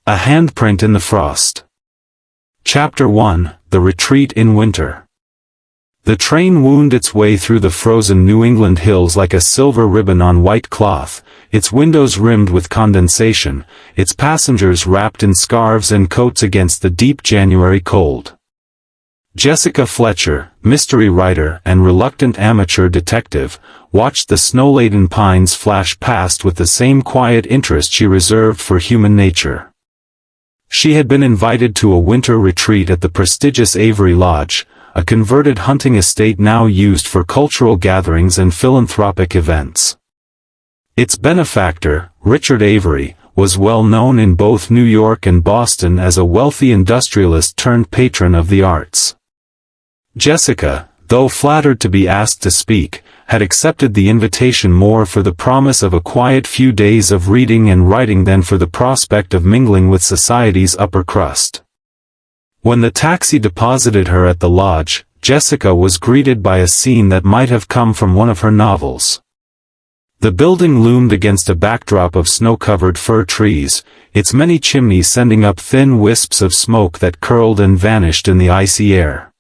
A Handprint in the Frost. Chapter 1, The Retreat in Winter. The train wound its way through the frozen New England hills like a silver ribbon on white cloth, its windows rimmed with condensation, its passengers wrapped in scarves and coats against the deep January cold. Jessica Fletcher, mystery writer and reluctant amateur detective, watched the snow-laden pines flash past with the same quiet interest she reserved for human nature. She had been invited to a winter retreat at the prestigious Avery Lodge, a converted hunting estate now used for cultural gatherings and philanthropic events. Its benefactor, Richard Avery, was well known in both New York and Boston as a wealthy industrialist turned patron of the arts. Jessica, though flattered to be asked to speak, had accepted the invitation more for the promise of a quiet few days of reading and writing than for the prospect of mingling with society's upper crust. When the taxi deposited her at the lodge, Jessica was greeted by a scene that might have come from one of her novels. The building loomed against a backdrop of snow-covered fir trees, its many chimneys sending up thin wisps of smoke that curled and vanished in the icy air.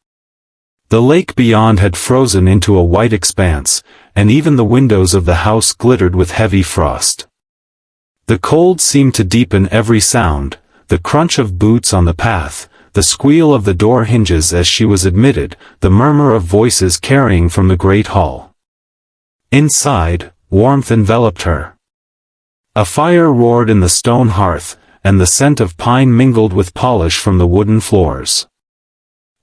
The lake beyond had frozen into a white expanse, and even the windows of the house glittered with heavy frost. The cold seemed to deepen every sound, the crunch of boots on the path, the squeal of the door hinges as she was admitted, the murmur of voices carrying from the great hall. Inside, warmth enveloped her. A fire roared in the stone hearth, and the scent of pine mingled with polish from the wooden floors.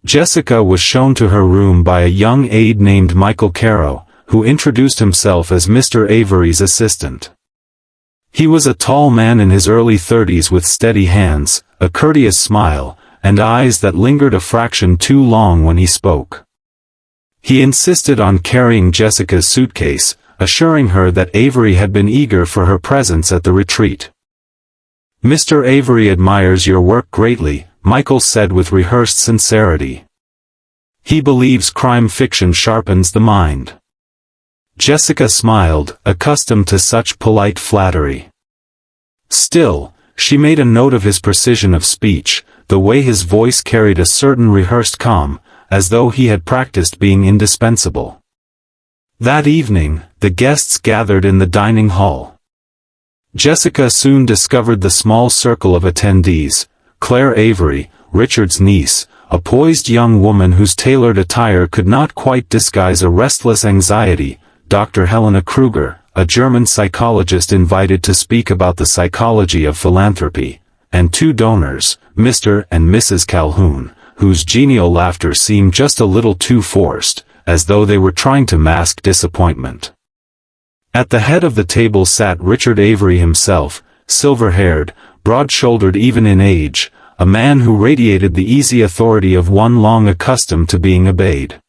Jessica was shown to her room by a young aide named Michael Caro, who introduced himself as Mr. Avery's assistant. He was a tall man in his early 30s with steady hands, a courteous smile, and eyes that lingered a fraction too long when he spoke. He insisted on carrying Jessica's suitcase, assuring her that Avery had been eager for her presence at the retreat. "Mr. Avery admires your work greatly," Michael said with rehearsed sincerity. "He believes crime fiction sharpens the mind." Jessica smiled, accustomed to such polite flattery. Still, she made a note of his precision of speech, the way his voice carried a certain rehearsed calm, as though he had practiced being indispensable. That evening, the guests gathered in the dining hall. Jessica soon discovered the small circle of attendees: Claire Avery, Richard's niece, a poised young woman whose tailored attire could not quite disguise a restless anxiety, Dr. Helena Kruger, a German psychologist invited to speak about the psychology of philanthropy, and two donors, Mr. and Mrs. Calhoun, whose genial laughter seemed just a little too forced, as though they were trying to mask disappointment. At the head of the table sat Richard Avery himself, silver-haired, broad-shouldered even in age, a man who radiated the easy authority of one long accustomed to being obeyed.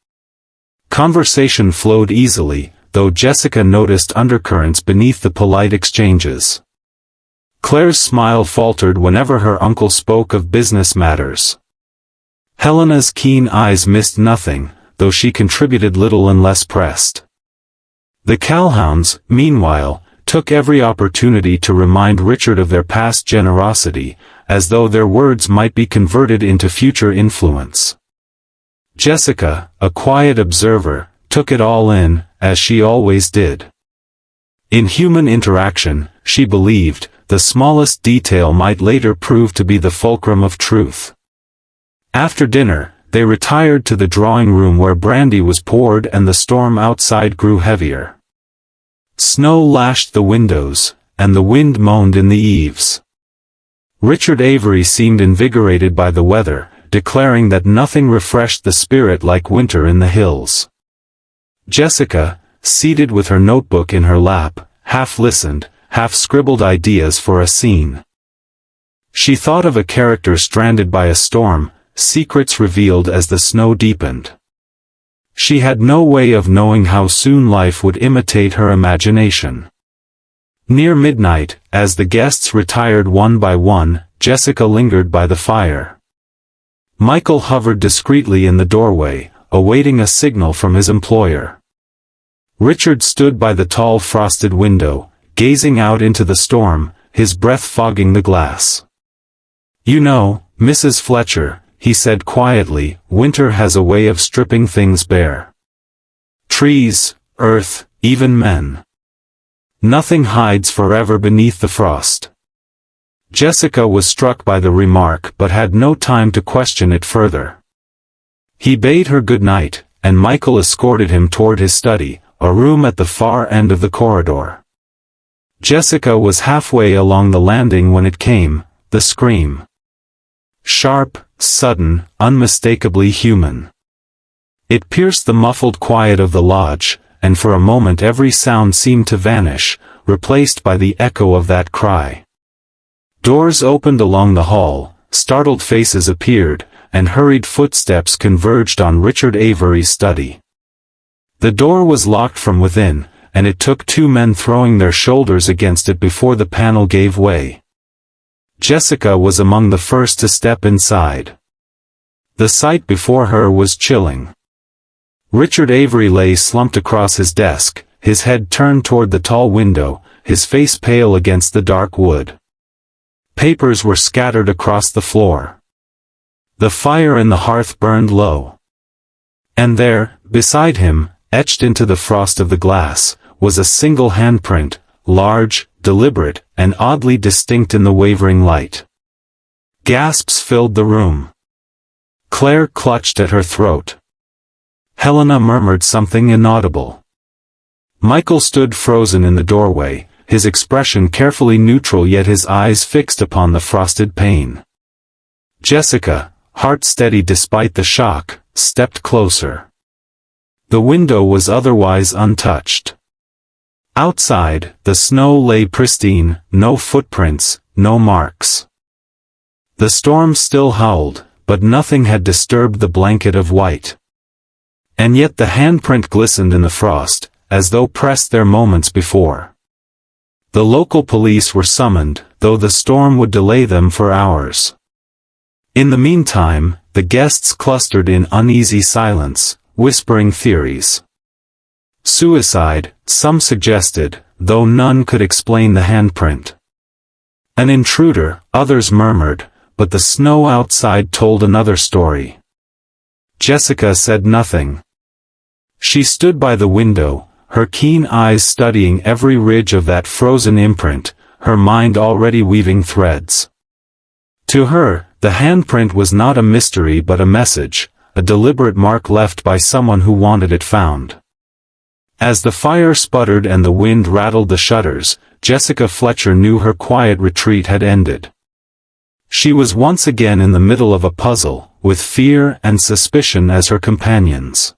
Conversation flowed easily, though Jessica noticed undercurrents beneath the polite exchanges. Claire's smile faltered whenever her uncle spoke of business matters. Helena's keen eyes missed nothing, though she contributed little unless pressed. The Calhouns, meanwhile, took every opportunity to remind Richard of their past generosity, as though their words might be converted into future influence. Jessica, a quiet observer, took it all in, as she always did. In human interaction, she believed, the smallest detail might later prove to be the fulcrum of truth. After dinner, they retired to the drawing room where brandy was poured and the storm outside grew heavier. Snow lashed the windows, and the wind moaned in the eaves. Richard Avery seemed invigorated by the weather, declaring that nothing refreshed the spirit like winter in the hills. Jessica, seated with her notebook in her lap, half listened, half scribbled ideas for a scene. She thought of a character stranded by a storm, secrets revealed as the snow deepened. She had no way of knowing how soon life would imitate her imagination. Near midnight, as the guests retired one by one, Jessica lingered by the fire. Michael hovered discreetly in the doorway, awaiting a signal from his employer. Richard stood by the tall frosted window, gazing out into the storm, his breath fogging the glass. "You know, Mrs. Fletcher," he said quietly, "winter has a way of stripping things bare. Trees, earth, even men. Nothing hides forever beneath the frost." Jessica was struck by the remark but had no time to question it further. He bade her good night, and Michael escorted him toward his study, a room at the far end of the corridor. Jessica was halfway along the landing when it came, the scream. Sharp, sudden, unmistakably human. It pierced the muffled quiet of the lodge, and for a moment every sound seemed to vanish, replaced by the echo of that cry. Doors opened along the hall, startled faces appeared, and hurried footsteps converged on Richard Avery's study. The door was locked from within, and it took two men throwing their shoulders against it before the panel gave way. Jessica was among the first to step inside. The sight before her was chilling. Richard Avery lay slumped across his desk, his head turned toward the tall window, his face pale against the dark wood. Papers were scattered across the floor. The fire in the hearth burned low. And there, beside him, etched into the frost of the glass, was a single handprint, large, deliberate, and oddly distinct in the wavering light. Gasps filled the room. Claire clutched at her throat. Helena murmured something inaudible. Michael stood frozen in the doorway, his expression carefully neutral yet his eyes fixed upon the frosted pane. Jessica, heart steady despite the shock, stepped closer. The window was otherwise untouched. Outside, the snow lay pristine, no footprints, no marks. The storm still howled, but nothing had disturbed the blanket of white. And yet the handprint glistened in the frost, as though pressed there moments before. The local police were summoned, though the storm would delay them for hours. In the meantime, the guests clustered in uneasy silence, whispering theories. Suicide, some suggested, though none could explain the handprint. An intruder, others murmured, but the snow outside told another story. Jessica said nothing. She stood by the window, her keen eyes studying every ridge of that frozen imprint, her mind already weaving threads. To her, the handprint was not a mystery but a message, a deliberate mark left by someone who wanted it found. As the fire sputtered and the wind rattled the shutters, Jessica Fletcher knew her quiet retreat had ended. She was once again in the middle of a puzzle, with fear and suspicion as her companions.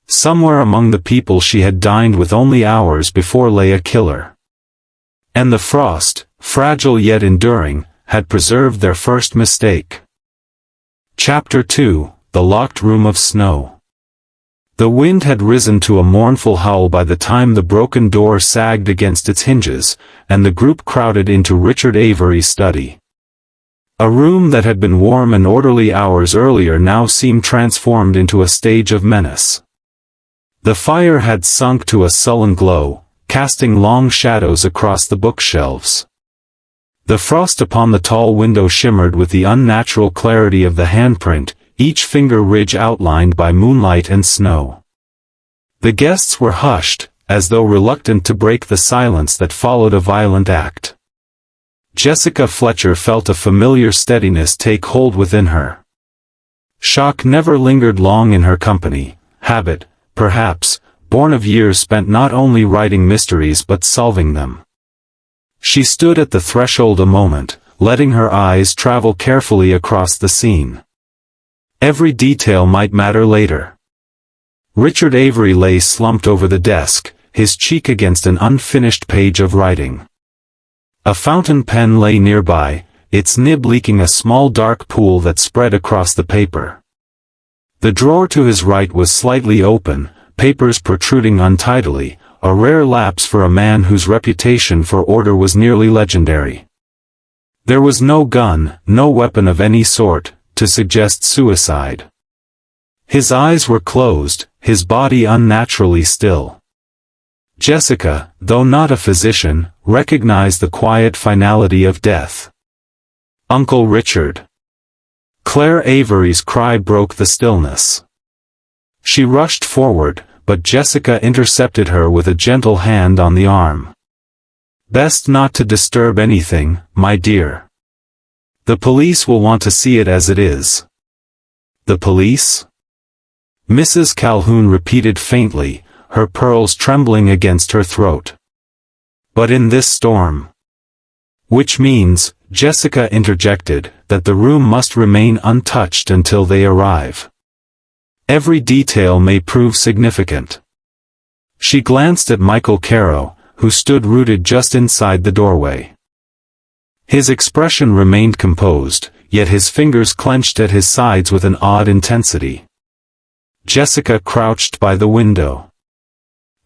Somewhere among the people she had dined with only hours before lay a killer. And the frost, fragile yet enduring, had preserved their first mistake. Chapter 2, The Locked Room of Snow. The wind had risen to a mournful howl by the time the broken door sagged against its hinges, and the group crowded into Richard Avery's study. A room that had been warm and orderly hours earlier now seemed transformed into a stage of menace. The fire had sunk to a sullen glow, casting long shadows across the bookshelves. The frost upon the tall window shimmered with the unnatural clarity of the handprint, each finger ridge outlined by moonlight and snow. The guests were hushed, as though reluctant to break the silence that followed a violent act. Jessica Fletcher felt a familiar steadiness take hold within her. Shock never lingered long in her company, habit, perhaps, born of years spent not only writing mysteries but solving them. She stood at the threshold a moment, letting her eyes travel carefully across the scene. Every detail might matter later. Richard Avery lay slumped over the desk, his cheek against an unfinished page of writing. A fountain pen lay nearby, its nib leaking a small dark pool that spread across the paper. The drawer to his right was slightly open, papers protruding untidily, a rare lapse for a man whose reputation for order was nearly legendary. There was no gun, no weapon of any sort, to suggest suicide. His eyes were closed, his body unnaturally still. Jessica, though not a physician, recognized the quiet finality of death. Uncle Richard. Claire Avery's cry broke the stillness. She rushed forward, but Jessica intercepted her with a gentle hand on the arm. Best not to disturb anything, my dear. The police will want to see it as it is. The police? Mrs. Calhoun repeated faintly, her pearls trembling against her throat. But in this storm. Which means, Jessica interjected, that the room must remain untouched until they arrive. Every detail may prove significant. She glanced at Michael Caro, who stood rooted just inside the doorway. His expression remained composed, yet his fingers clenched at his sides with an odd intensity. Jessica crouched by the window.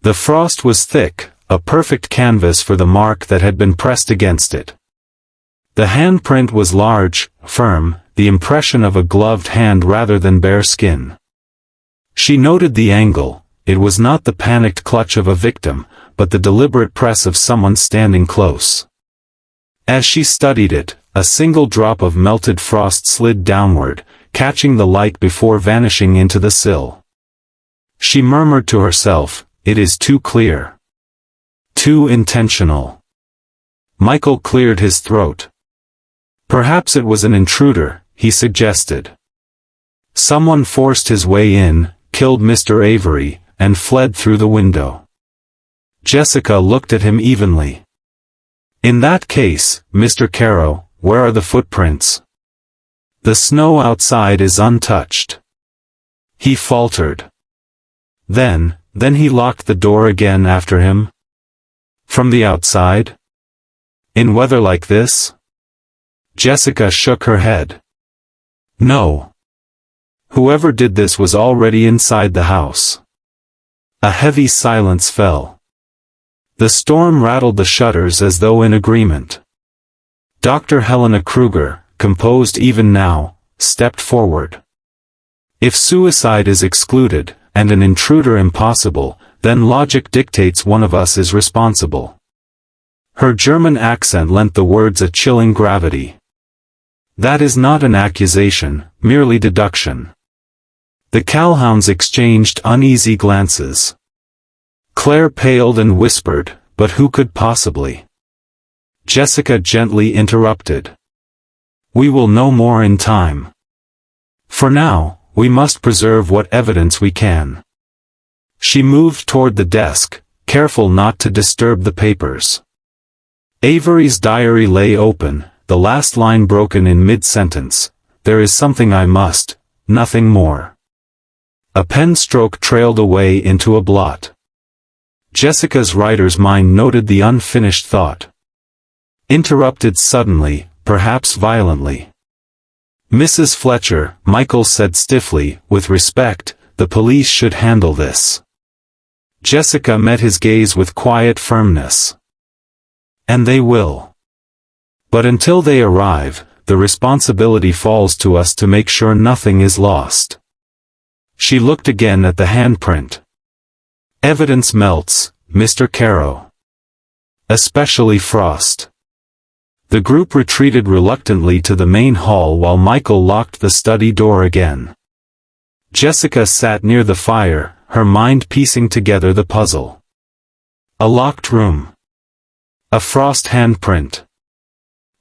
The frost was thick, a perfect canvas for the mark that had been pressed against it. The handprint was large, firm, the impression of a gloved hand rather than bare skin. She noted the angle. It was not the panicked clutch of a victim, but the deliberate press of someone standing close. As she studied it, a single drop of melted frost slid downward, catching the light before vanishing into the sill. She murmured to herself, "It is too clear. Too intentional." Michael cleared his throat. Perhaps it was an intruder, he suggested. Someone forced his way in, killed Mr. Avery, and fled through the window. Jessica looked at him evenly. In that case, Mr. Caro, where are the footprints? The snow outside is untouched. He faltered. Then he locked the door again after him? From the outside? In weather like this? Jessica shook her head. No. Whoever did this was already inside the house. A heavy silence fell. The storm rattled the shutters as though in agreement. Dr. Helena Kruger, composed even now, stepped forward. If suicide is excluded, and an intruder impossible, then logic dictates one of us is responsible. Her German accent lent the words a chilling gravity. That is not an accusation, merely deduction. The Calhouns exchanged uneasy glances. Claire paled and whispered, "But who could possibly?" Jessica gently interrupted. "We will know more in time. For now, we must preserve what evidence we can." She moved toward the desk, careful not to disturb the papers. Avery's diary lay open, the last line broken in mid-sentence. "There is something I must, nothing more." A pen stroke trailed away into a blot. Jessica's writer's mind noted the unfinished thought. Interrupted suddenly, perhaps violently. "Mrs. Fletcher," Michael said stiffly, "with respect, the police should handle this." Jessica met his gaze with quiet firmness. "And they will. But until they arrive, the responsibility falls to us to make sure nothing is lost." She looked again at the handprint. "Evidence melts, Mr. Caro. Especially frost." The group retreated reluctantly to the main hall while Michael locked the study door again. Jessica sat near the fire, her mind piecing together the puzzle. A locked room. A frost handprint.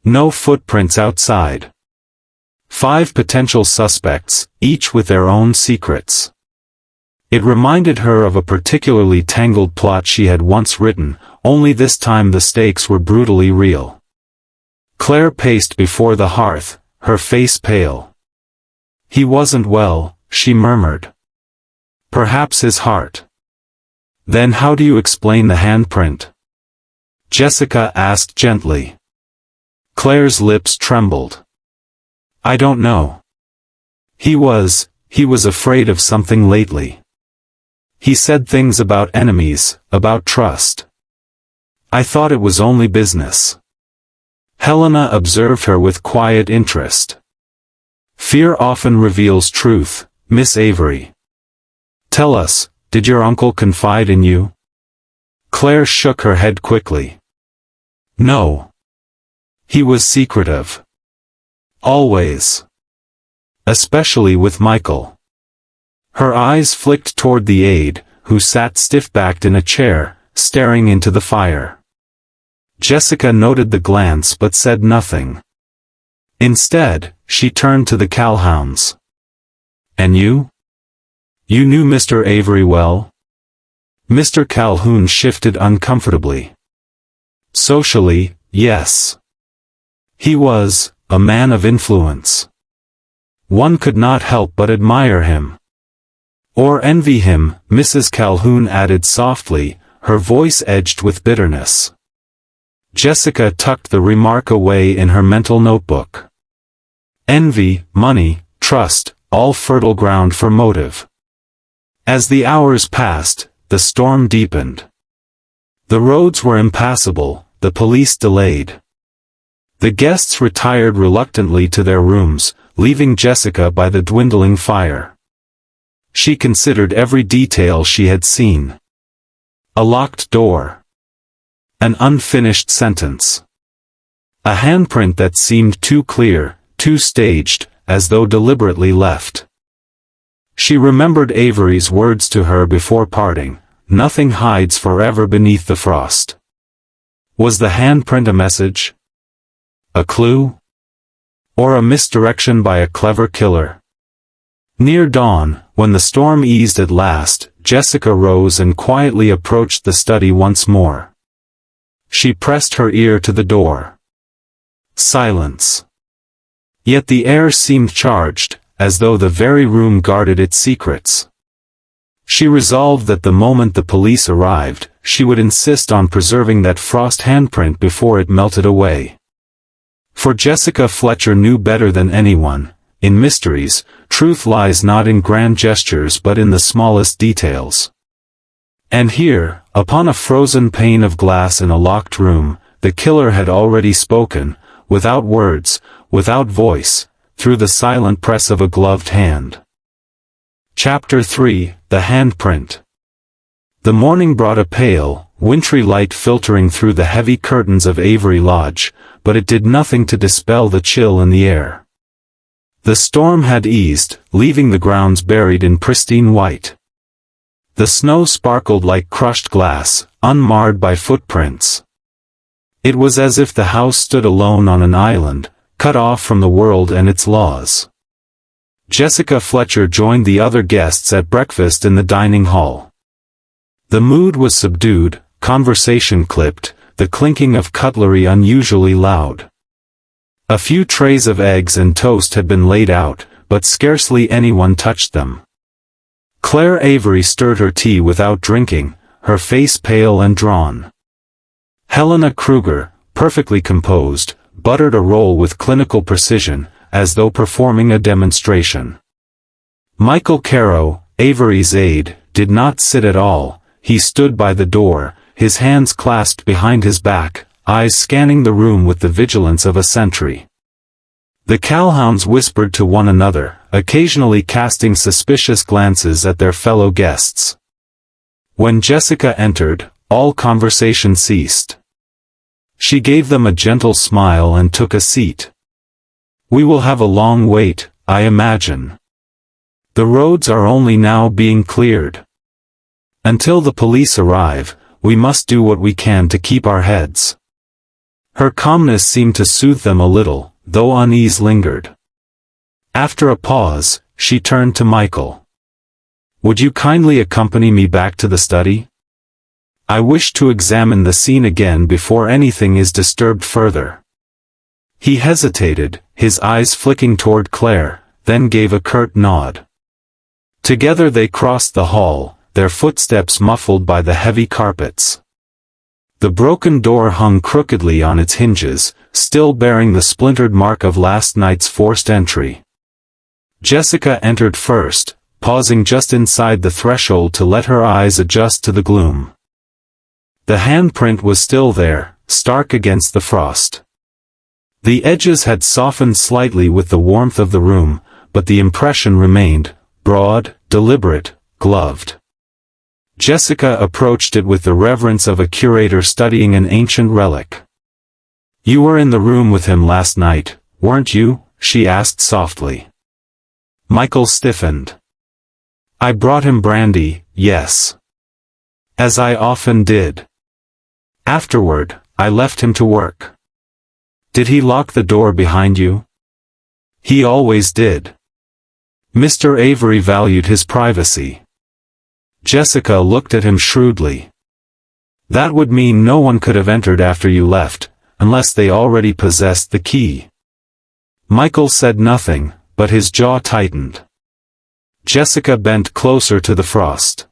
No footprints outside. 5 potential suspects, each with their own secrets. It reminded her of a particularly tangled plot she had once written, only this time the stakes were brutally real. Claire paced before the hearth, her face pale. "He wasn't well," she murmured. "Perhaps his heart." "Then how do you explain the handprint?" Jessica asked gently. Claire's lips trembled. "I don't know. He was afraid of something lately. He said things about enemies, about trust. I thought it was only business." Helena observed her with quiet interest. "Fear often reveals truth, Miss Avery. Tell us, did your uncle confide in you?" Claire shook her head quickly. "No. He was secretive. Always. Especially with Michael. Her eyes flicked toward the aide, who sat stiff-backed in a chair, staring into the fire. Jessica noted the glance but said nothing. Instead, she turned to the Calhouns. "And you? You knew Mr. Avery well?" Mr. Calhoun shifted uncomfortably. "Socially, yes. He was a man of influence. One could not help but admire him. Or envy him," Mrs. Calhoun added softly, her voice edged with bitterness. Jessica tucked the remark away in her mental notebook. Envy, money, trust, all fertile ground for motive. As the hours passed, the storm deepened. The roads were impassable, the police delayed. The guests retired reluctantly to their rooms, leaving Jessica by the dwindling fire. She considered every detail she had seen. A locked door. An unfinished sentence. A handprint that seemed too clear, too staged, as though deliberately left. She remembered Avery's words to her before parting, "Nothing hides forever beneath the frost." Was the handprint a message? A clue? Or a misdirection by a clever killer? Near dawn, when the storm eased at last, Jessica rose and quietly approached the study once more. She pressed her ear to the door. Silence. Yet the air seemed charged, as though the very room guarded its secrets. She resolved that the moment the police arrived, she would insist on preserving that frost handprint before it melted away. For Jessica Fletcher knew better than anyone, in mysteries, truth lies not in grand gestures but in the smallest details. And here, upon a frozen pane of glass in a locked room, the killer had already spoken, without words, without voice, through the silent press of a gloved hand. Chapter 3, The Handprint. The morning brought a pale, wintry light filtering through the heavy curtains of Avery Lodge, but it did nothing to dispel the chill in the air. The storm had eased, leaving the grounds buried in pristine white. The snow sparkled like crushed glass, unmarred by footprints. It was as if the house stood alone on an island, cut off from the world and its laws. Jessica Fletcher joined the other guests at breakfast in the dining hall. The mood was subdued, conversation clipped, the clinking of cutlery unusually loud. A few trays of eggs and toast had been laid out, but scarcely anyone touched them. Claire Avery stirred her tea without drinking, her face pale and drawn. Helena Kruger, perfectly composed, buttered a roll with clinical precision, as though performing a demonstration. Michael Caro, Avery's aide, did not sit at all. He stood by the door, his hands clasped behind his back, eyes scanning the room with the vigilance of a sentry. The Calhouns whispered to one another, occasionally casting suspicious glances at their fellow guests. When Jessica entered, all conversation ceased. She gave them a gentle smile and took a seat. "We will have a long wait, I imagine. The roads are only now being cleared. Until the police arrive, we must do what we can to keep our heads." Her calmness seemed to soothe them a little, though unease lingered. After a pause, she turned to Michael. "Would you kindly accompany me back to the study? I wish to examine the scene again before anything is disturbed further." He hesitated, his eyes flicking toward Claire, then gave a curt nod. Together they crossed the hall, their footsteps muffled by the heavy carpets. The broken door hung crookedly on its hinges, still bearing the splintered mark of last night's forced entry. Jessica entered first, pausing just inside the threshold to let her eyes adjust to the gloom. The handprint was still there, stark against the frost. The edges had softened slightly with the warmth of the room, but the impression remained, broad, deliberate, gloved. Jessica approached it with the reverence of a curator studying an ancient relic. "You were in the room with him last night, weren't you?" she asked softly. Michael stiffened. I brought him brandy, yes. As I often did. Afterward, I left him to work. Did he lock the door behind you? He always did. Mr. Avery valued his privacy. Jessica looked at him shrewdly. That would mean no one could have entered after you left, unless they already possessed the key. Michael said nothing, but his jaw tightened. Jessica bent closer to the frost.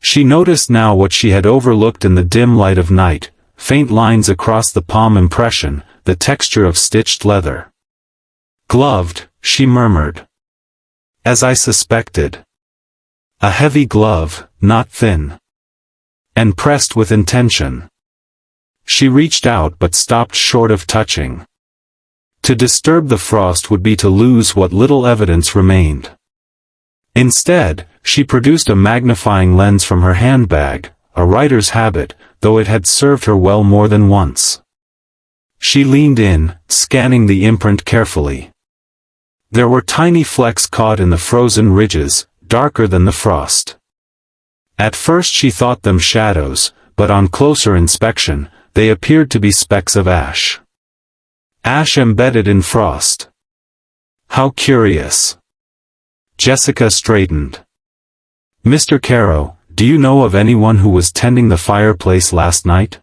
She noticed now what she had overlooked in the dim light of night, faint lines across the palm impression, the texture of stitched leather. Gloved, she murmured. As I suspected. A heavy glove, not thin. And pressed with intention. She reached out but stopped short of touching. To disturb the frost would be to lose what little evidence remained. Instead, she produced a magnifying lens from her handbag, a writer's habit, though it had served her well more than once. She leaned in, scanning the imprint carefully. There were tiny flecks caught in the frozen ridges, darker than the frost. At first she thought them shadows, but on closer inspection, they appeared to be specks of ash. Ash embedded in frost. How curious. Jessica straightened. Mr. Caro, do you know of anyone who was tending the fireplace last night?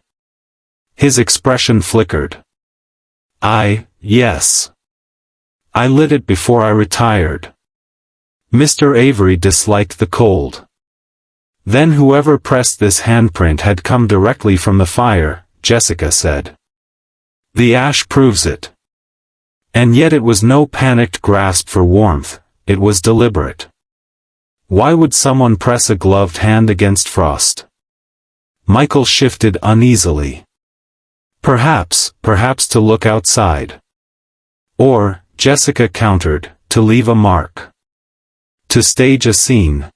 His expression flickered. Yes. I lit it before I retired. Mr. Avery disliked the cold. Then whoever pressed this handprint had come directly from the fire, Jessica said. The ash proves it. And yet it was no panicked grasp for warmth, it was deliberate. Why would someone press a gloved hand against frost? Michael shifted uneasily. Perhaps to look outside. Or, Jessica countered, to leave a mark. To stage a scene.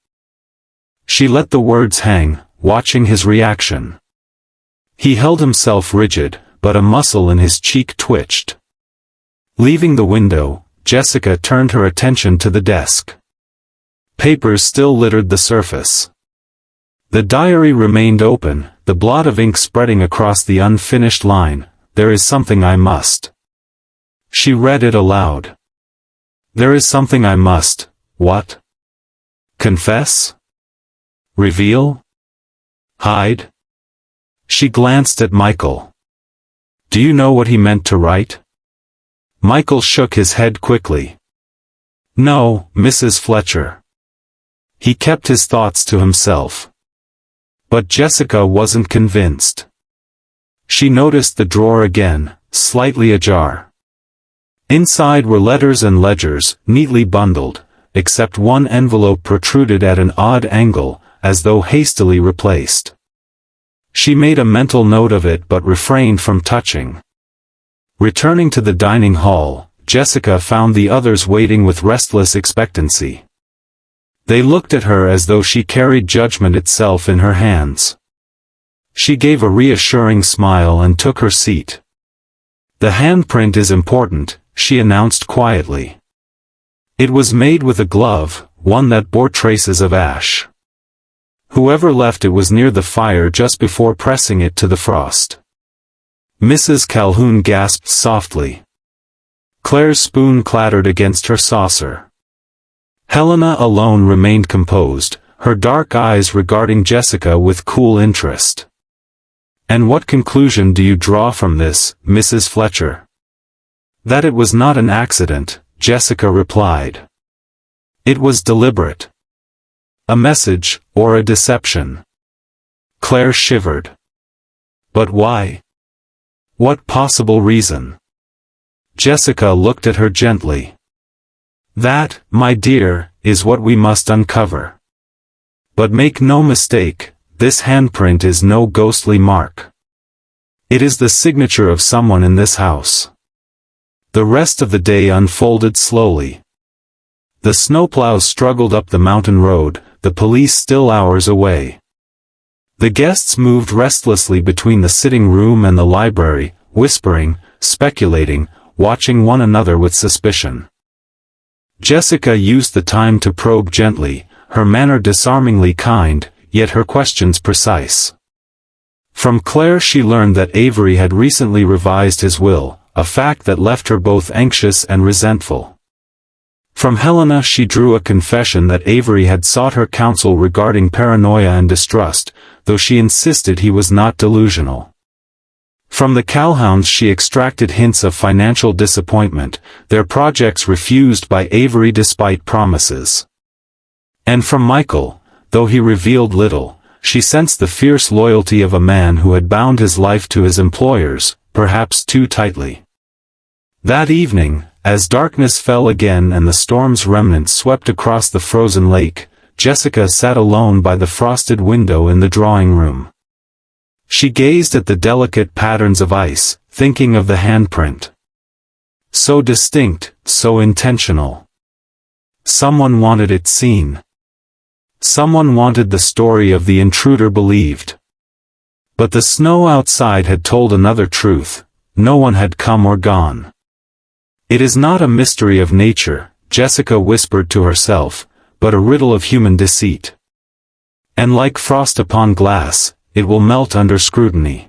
She let the words hang, watching his reaction. He held himself rigid, but a muscle in his cheek twitched. Leaving the window, Jessica turned her attention to the desk. Papers still littered the surface. The diary remained open, the blot of ink spreading across the unfinished line, "There is something I must." She read it aloud. There is something I must, what? Confess? Reveal? Hide? She glanced at Michael. Do you know what he meant to write? Michael shook his head quickly. No, Mrs. Fletcher. He kept his thoughts to himself. But Jessica wasn't convinced. She noticed the drawer again, slightly ajar. Inside were letters and ledgers, neatly bundled, except one envelope protruded at an odd angle, as though hastily replaced. She made a mental note of it but refrained from touching. Returning to the dining hall, Jessica found the others waiting with restless expectancy. They looked at her as though she carried judgment itself in her hands. She gave a reassuring smile and took her seat. The handprint is important, she announced quietly. It was made with a glove, one that bore traces of ash. Whoever left it was near the fire just before pressing it to the frost. Mrs. Calhoun gasped softly. Claire's spoon clattered against her saucer. Helena alone remained composed, her dark eyes regarding Jessica with cool interest. And what conclusion do you draw from this, Mrs. Fletcher? That it was not an accident, Jessica replied. It was deliberate. A message, or a deception. Claire shivered. But why? What possible reason? Jessica looked at her gently. That, my dear, is what we must uncover. But make no mistake, this handprint is no ghostly mark. It is the signature of someone in this house. The rest of the day unfolded slowly. The snowplows struggled up the mountain road, the police still hours away. The guests moved restlessly between the sitting room and the library, whispering, speculating, watching one another with suspicion. Jessica used the time to probe gently, her manner disarmingly kind, yet her questions precise. From Claire she learned that Avery had recently revised his will, a fact that left her both anxious and resentful. From Helena she drew a confession that Avery had sought her counsel regarding paranoia and distrust, though she insisted he was not delusional. From the Calhouns she extracted hints of financial disappointment, their projects refused by Avery despite promises. And from Michael, though he revealed little, she sensed the fierce loyalty of a man who had bound his life to his employers, perhaps too tightly. That evening, as darkness fell again and the storm's remnants swept across the frozen lake, Jessica sat alone by the frosted window in the drawing room. She gazed at the delicate patterns of ice, thinking of the handprint. So distinct, so intentional. Someone wanted it seen. Someone wanted the story of the intruder believed. But the snow outside had told another truth: no one had come or gone. It is not a mystery of nature, Jessica whispered to herself, but a riddle of human deceit. And like frost upon glass, it will melt under scrutiny.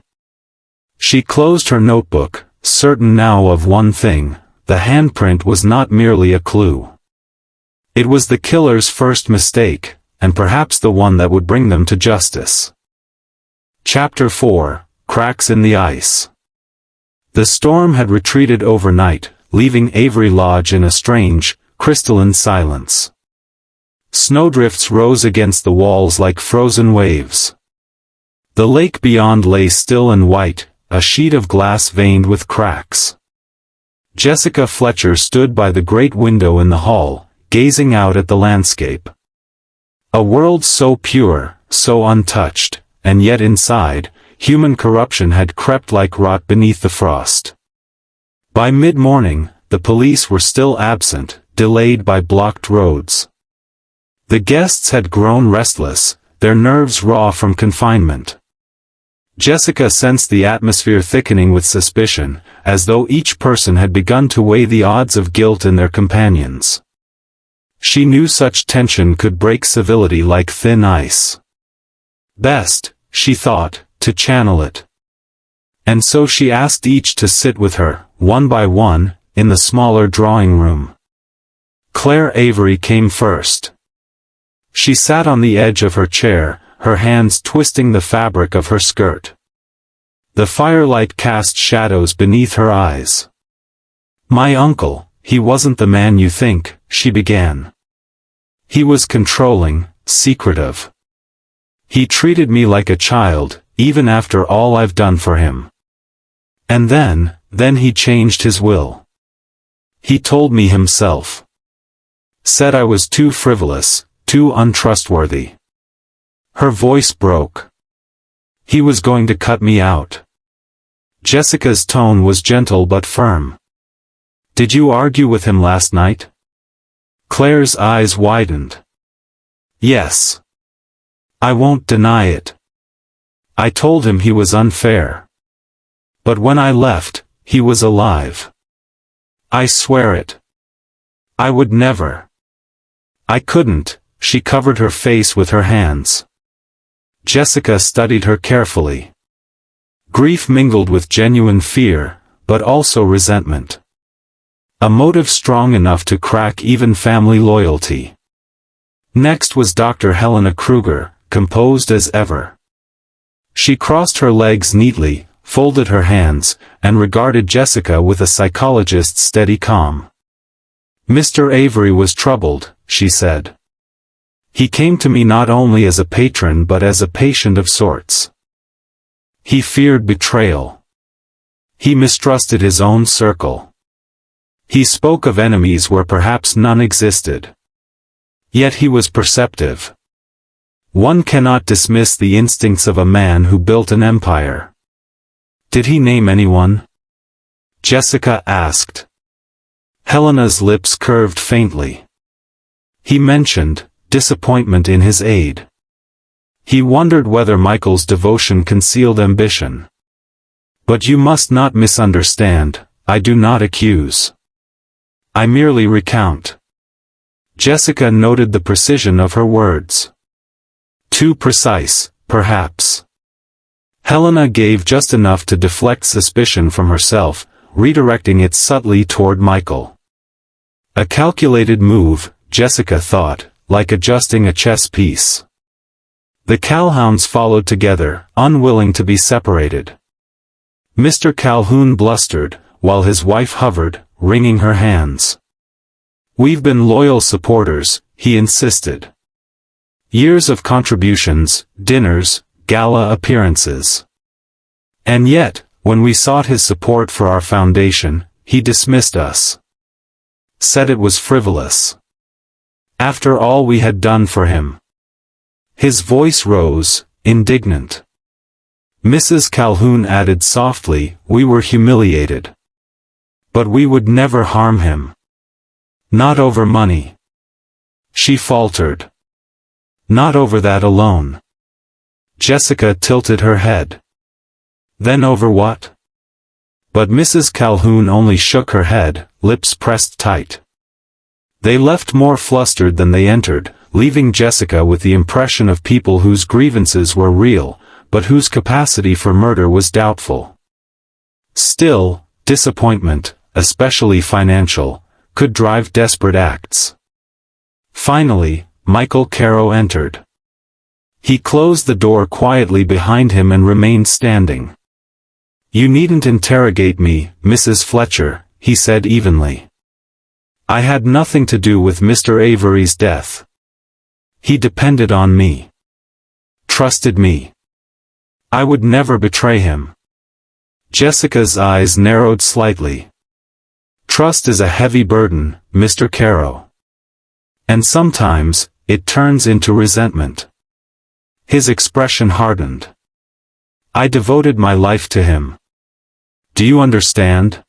She closed her notebook, certain now of one thing: the handprint was not merely a clue. It was the killer's first mistake, and perhaps the one that would bring them to justice. Chapter 4: Cracks in the Ice. The storm had retreated overnight, leaving Avery Lodge in a strange, crystalline silence. Snowdrifts rose against the walls like frozen waves. The lake beyond lay still and white, a sheet of glass veined with cracks. Jessica Fletcher stood by the great window in the hall, gazing out at the landscape. A world so pure, so untouched, and yet inside, human corruption had crept like rot beneath the frost. By mid-morning, the police were still absent, delayed by blocked roads. The guests had grown restless, their nerves raw from confinement. Jessica sensed the atmosphere thickening with suspicion, as though each person had begun to weigh the odds of guilt in their companions. She knew such tension could break civility like thin ice. Best, she thought, to channel it. And so she asked each to sit with her, one by one, in the smaller drawing room. Claire Avery came first. She sat on the edge of her chair, her hands twisting the fabric of her skirt. The firelight cast shadows beneath her eyes. "My uncle, he wasn't the man you think," she began. "He was controlling, secretive. He treated me like a child, even after all I've done for him. And then he changed his will. He told me himself. Said I was too frivolous, too untrustworthy." Her voice broke. "He was going to cut me out." Jessica's tone was gentle but firm. "Did you argue with him last night?" Claire's eyes widened. "Yes. I won't deny it. I told him he was unfair. But when I left, he was alive. I swear it. I would never. I couldn't." She covered her face with her hands. Jessica studied her carefully. Grief mingled with genuine fear, but also resentment. A motive strong enough to crack even family loyalty. Next was Dr. Helena Kruger, composed as ever. She crossed her legs neatly, folded her hands, and regarded Jessica with a psychologist's steady calm. "Mr. Avery was troubled," she said. "He came to me not only as a patron but as a patient of sorts. He feared betrayal. He mistrusted his own circle. He spoke of enemies where perhaps none existed. Yet he was perceptive. One cannot dismiss the instincts of a man who built an empire." "Did he name anyone?" Jessica asked. Helena's lips curved faintly. "He mentioned disappointment in his aide. He wondered whether Michael's devotion concealed ambition. But you must not misunderstand, I do not accuse. I merely recount. Jessica noted the precision of her words. Too precise, perhaps. Helena gave just enough to deflect suspicion from herself, redirecting it subtly toward Michael. A calculated move, Jessica thought, like adjusting a chess piece. The Calhouns followed together, unwilling to be separated. Mr. Calhoun blustered, while his wife hovered, wringing her hands. We've been loyal supporters, he insisted. Years of contributions, dinners, gala appearances. And yet, when we sought his support for our foundation, he dismissed us. Said it was frivolous. After all we had done for him. His voice rose, indignant. Mrs. Calhoun added softly, we were humiliated. But we would never harm him. Not over money. She faltered. Not over that alone. Jessica tilted her head. Then over what? But Mrs. Calhoun only shook her head, lips pressed tight. They left more flustered than they entered, leaving Jessica with the impression of people whose grievances were real, but whose capacity for murder was doubtful. Still, disappointment, especially financial, could drive desperate acts. Finally, Michael Caro entered. He closed the door quietly behind him and remained standing. You needn't interrogate me, Mrs. Fletcher, he said evenly. I had nothing to do with Mr. Avery's death. He depended on me. Trusted me. I would never betray him. Jessica's eyes narrowed slightly. Trust is a heavy burden, Mr. Caro. And sometimes, it turns into resentment. His expression hardened. I devoted my life to him. Do you understand?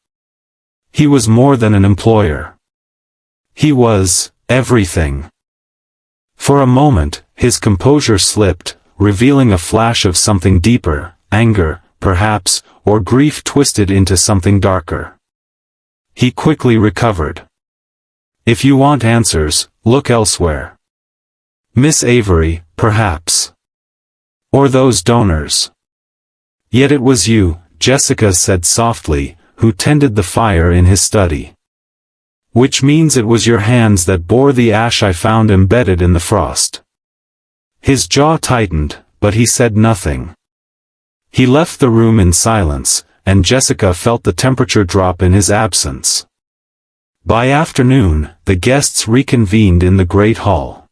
He was more than an employer. He was everything. For a moment, his composure slipped, revealing a flash of something deeper, anger, perhaps, or grief twisted into something darker. He quickly recovered. If you want answers, look elsewhere. Miss Avery, perhaps. Or those donors. Yet it was you, Jessica said softly, who tended the fire in his study. Which means it was your hands that bore the ash I found embedded in the frost. His jaw tightened, but he said nothing. He left the room in silence, and Jessica felt the temperature drop in his absence. By afternoon, the guests reconvened in the great hall.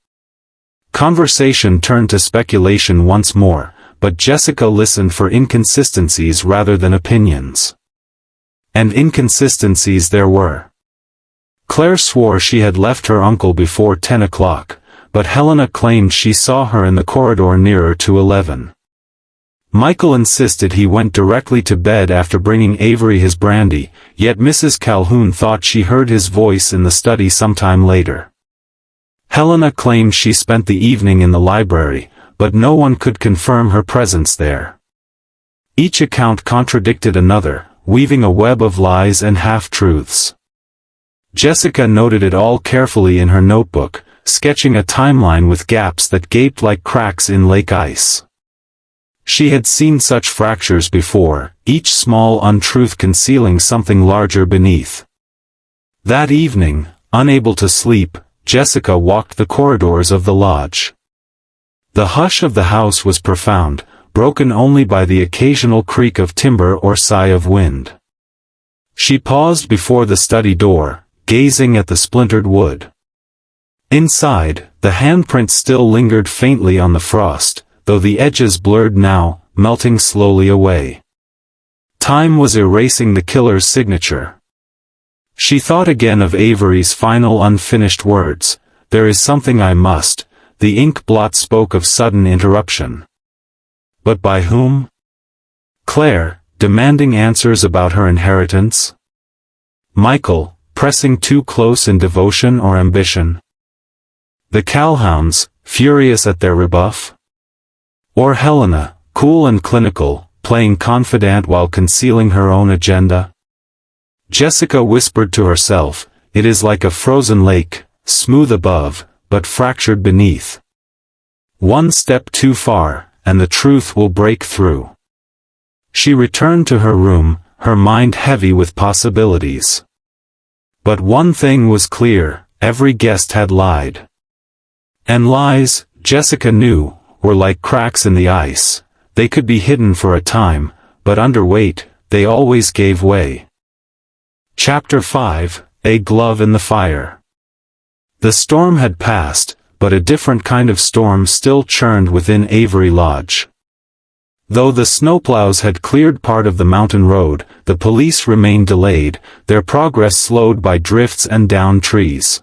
Conversation turned to speculation once more, but Jessica listened for inconsistencies rather than opinions. And inconsistencies there were. Claire swore she had left her uncle before 10 o'clock, but Helena claimed she saw her in the corridor nearer to 11. Michael insisted he went directly to bed after bringing Avery his brandy, yet Mrs. Calhoun thought she heard his voice in the study sometime later. Helena claimed she spent the evening in the library, but no one could confirm her presence there. Each account contradicted another, weaving a web of lies and half-truths. Jessica noted it all carefully in her notebook, sketching a timeline with gaps that gaped like cracks in lake ice. She had seen such fractures before, each small untruth concealing something larger beneath. That evening, unable to sleep, Jessica walked the corridors of the lodge. The hush of the house was profound, broken only by the occasional creak of timber or sigh of wind. She paused before the study door, gazing at the splintered wood. Inside, the handprint still lingered faintly on the frost, though the edges blurred now, melting slowly away. Time was erasing the killer's signature. She thought again of Avery's final unfinished words, "There is something I must." The ink blot spoke of sudden interruption. But by whom? Claire, demanding answers about her inheritance? Michael, pressing too close in devotion or ambition? The Calhouns, furious at their rebuff? Or Helena, cool and clinical, playing confidant while concealing her own agenda? Jessica whispered to herself, "It is like a frozen lake, smooth above, but fractured beneath. One step too far, and the truth will break through." She returned to her room, her mind heavy with possibilities. But one thing was clear, every guest had lied. And lies, Jessica knew, were like cracks in the ice. They could be hidden for a time, but under weight, they always gave way. Chapter 5, A Glove in the Fire. The storm had passed, but a different kind of storm still churned within Avery Lodge. Though the snowplows had cleared part of the mountain road, the police remained delayed, their progress slowed by drifts and downed trees.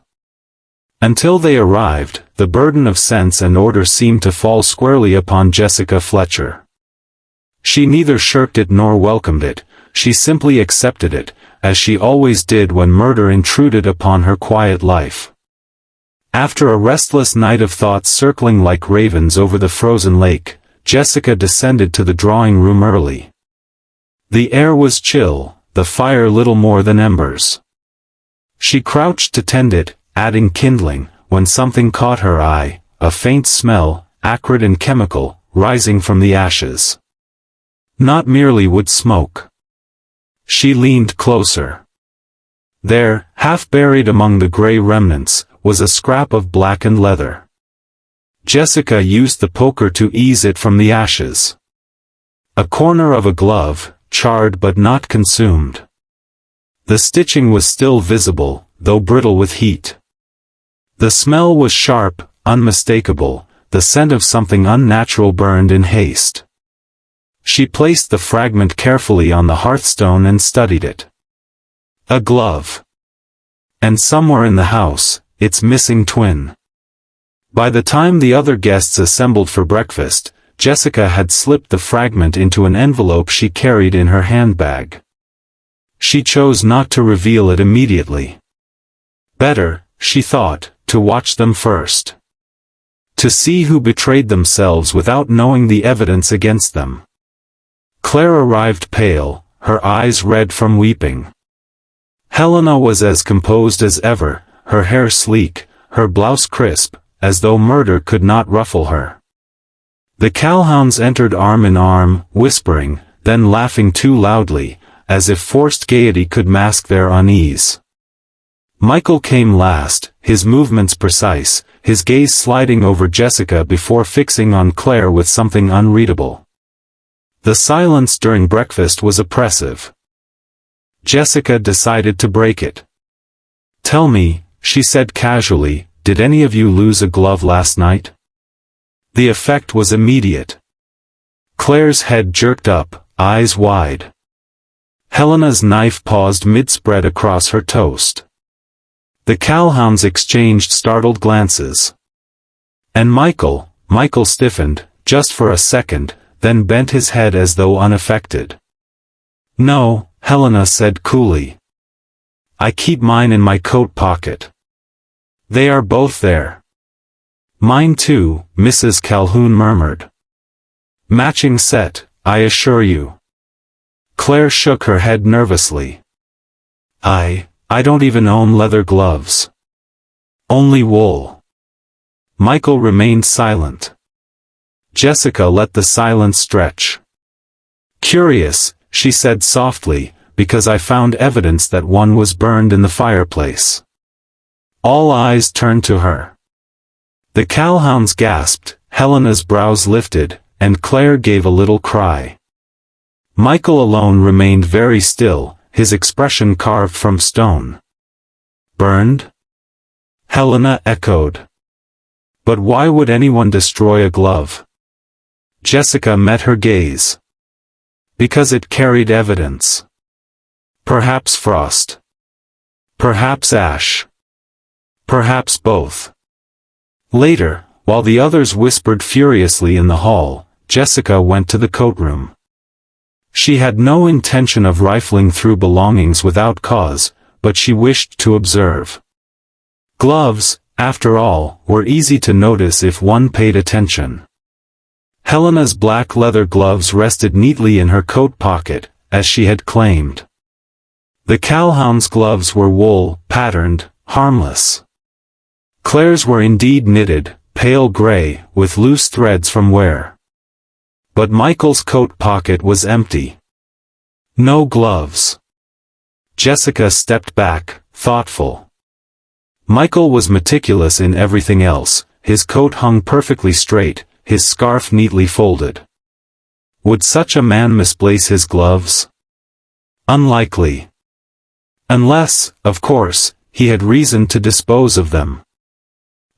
Until they arrived, the burden of sense and order seemed to fall squarely upon Jessica Fletcher. She neither shirked it nor welcomed it, she simply accepted it, as she always did when murder intruded upon her quiet life. After a restless night of thoughts circling like ravens over the frozen lake, Jessica descended to the drawing room early. The air was chill, the fire little more than embers. She crouched to tend it, adding kindling, when something caught her eye, a faint smell, acrid and chemical, rising from the ashes. Not merely wood smoke. She leaned closer. There, half buried among the gray remnants, was a scrap of blackened leather. Jessica used the poker to ease it from the ashes. A corner of a glove, charred but not consumed. The stitching was still visible, though brittle with heat. The smell was sharp, unmistakable, the scent of something unnatural burned in haste. She placed the fragment carefully on the hearthstone and studied it. A glove. And somewhere in the house, its missing twin. By the time the other guests assembled for breakfast, Jessica had slipped the fragment into an envelope she carried in her handbag. She chose not to reveal it immediately. Better, she thought, to watch them first. To see who betrayed themselves without knowing the evidence against them. Claire arrived pale, her eyes red from weeping. Helena was as composed as ever, her hair sleek, her blouse crisp, as though murder could not ruffle her. The Calhouns entered arm in arm, whispering, then laughing too loudly, as if forced gaiety could mask their unease. Michael came last, his movements precise, his gaze sliding over Jessica before fixing on Claire with something unreadable. The silence during breakfast was oppressive. Jessica decided to break it. "Tell me," she said casually, "did any of you lose a glove last night?" The effect was immediate. Claire's head jerked up, eyes wide. Helena's knife paused mid-spread across her toast. The Calhouns exchanged startled glances. And Michael stiffened, just for a second, then bent his head as though unaffected. "No," Helena said coolly. "I keep mine in my coat pocket. They are both there." "Mine too," Mrs. Calhoun murmured. "Matching set, I assure you." Claire shook her head nervously. I don't even own leather gloves. Only wool." Michael remained silent. Jessica let the silence stretch. "Curious," she said softly, "because I found evidence that one was burned in the fireplace." All eyes turned to her. The Calhouns gasped, Helena's brows lifted, and Claire gave a little cry. Michael alone remained very still, his expression carved from stone. "Burned?" Helena echoed. "But why would anyone destroy a glove?" Jessica met her gaze. "Because it carried evidence. Perhaps frost. Perhaps ash. Perhaps both." Later, while the others whispered furiously in the hall, Jessica went to the coat room. She had no intention of rifling through belongings without cause, but she wished to observe. Gloves, after all, were easy to notice if one paid attention. Helena's black leather gloves rested neatly in her coat pocket, as she had claimed. The cowhound's gloves were wool, patterned, harmless. Claire's were indeed knitted, pale gray, with loose threads from wear. But Michael's coat pocket was empty. No gloves. Jessica stepped back, thoughtful. Michael was meticulous in everything else, his coat hung perfectly straight, his scarf neatly folded. Would such a man misplace his gloves? Unlikely. Unless, of course, he had reason to dispose of them.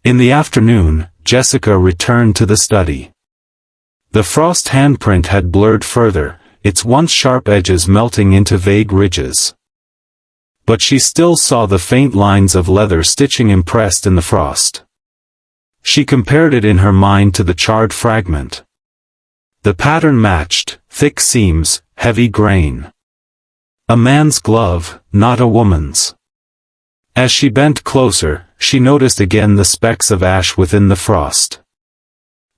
In the afternoon, Jessica returned to the study. The frost handprint had blurred further, its once sharp edges melting into vague ridges. But she still saw the faint lines of leather stitching impressed in the frost. She compared it in her mind to the charred fragment. The pattern matched, thick seams, heavy grain. A man's glove, not a woman's. As she bent closer, she noticed again the specks of ash within the frost.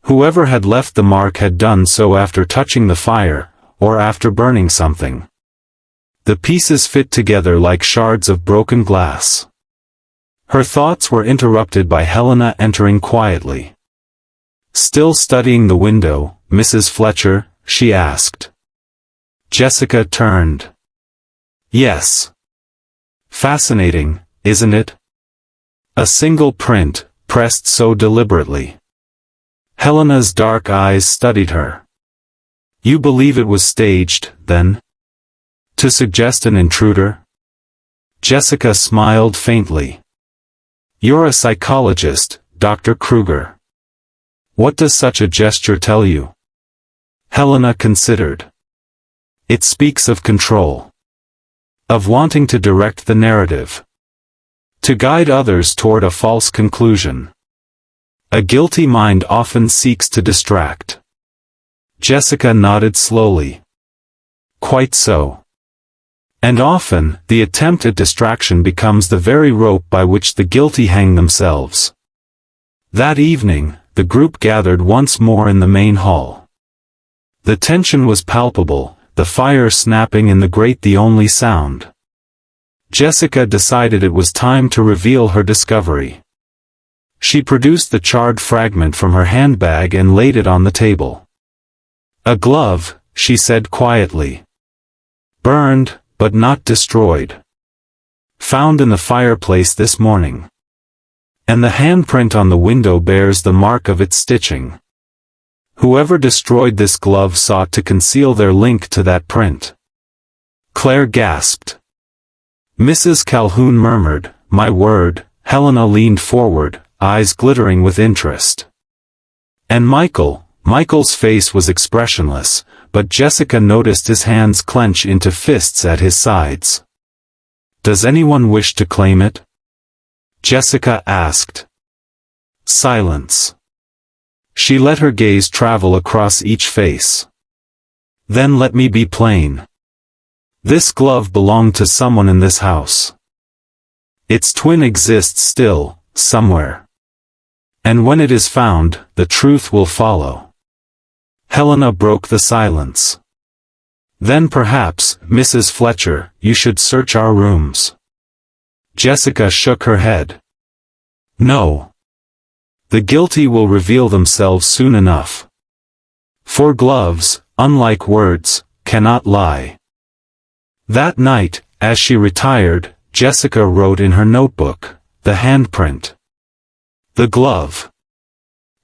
Whoever had left the mark had done so after touching the fire, or after burning something. The pieces fit together like shards of broken glass. Her thoughts were interrupted by Helena entering quietly. Still studying the window, Mrs. Fletcher, she asked. Jessica turned. Yes. Fascinating, isn't it? A single print, pressed so deliberately. Helena's dark eyes studied her. You believe it was staged, then? To suggest an intruder? Jessica smiled faintly. You're a psychologist, Dr. Kruger. What does such a gesture tell you? Helena considered. It speaks of control. Of wanting to direct the narrative. To guide others toward a false conclusion. A guilty mind often seeks to distract. Jessica nodded slowly. Quite so. And often, the attempt at distraction becomes the very rope by which the guilty hang themselves. That evening, the group gathered once more in the main hall. The tension was palpable, the fire snapping in the grate the only sound. Jessica decided it was time to reveal her discovery. She produced the charred fragment from her handbag and laid it on the table. A glove, she said quietly. Burned, but not destroyed. Found in the fireplace this morning. And the handprint on the window bears the mark of its stitching. Whoever destroyed this glove sought to conceal their link to that print. Claire gasped. Mrs. Calhoun murmured, my word. Helena leaned forward, eyes glittering with interest. And Michael's face was expressionless, but Jessica noticed his hands clench into fists at his sides. Does anyone wish to claim it? Jessica asked. Silence. She let her gaze travel across each face. Then let me be plain. This glove belonged to someone in this house. Its twin exists still, somewhere. And when it is found, the truth will follow. Helena broke the silence. Then perhaps, Mrs. Fletcher, you should search our rooms. Jessica shook her head. No. The guilty will reveal themselves soon enough. For gloves, unlike words, cannot lie. That night, as she retired, Jessica wrote in her notebook, the handprint. The glove.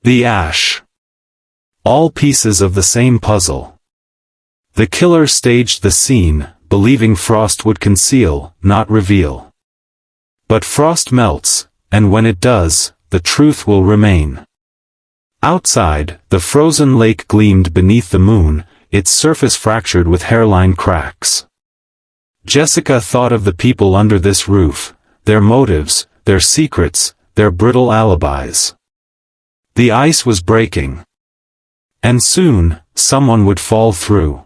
The ash. All pieces of the same puzzle. The killer staged the scene, believing frost would conceal, not reveal. But frost melts, and when it does, the truth will remain. Outside, the frozen lake gleamed beneath the moon, its surface fractured with hairline cracks. Jessica thought of the people under this roof, their motives, their secrets, their brittle alibis. The ice was breaking. And soon, someone would fall through.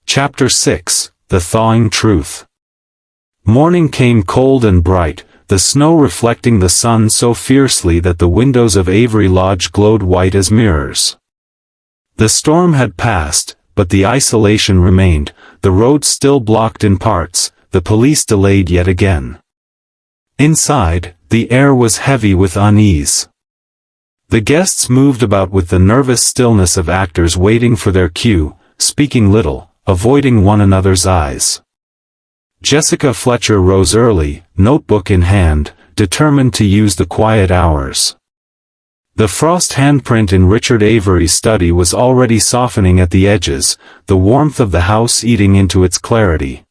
Chapter 6, The Thawing Truth. Morning came cold and bright, the snow reflecting the sun so fiercely that the windows of Avery Lodge glowed white as mirrors. The storm had passed, but the isolation remained, the roads still blocked in parts, the police delayed yet again. Inside, the air was heavy with unease. The guests moved about with the nervous stillness of actors waiting for their cue, speaking little, avoiding one another's eyes. Jessica Fletcher rose early, notebook in hand, determined to use the quiet hours. The frost handprint in Richard Avery's study was already softening at the edges, the warmth of the house eating into its clarity.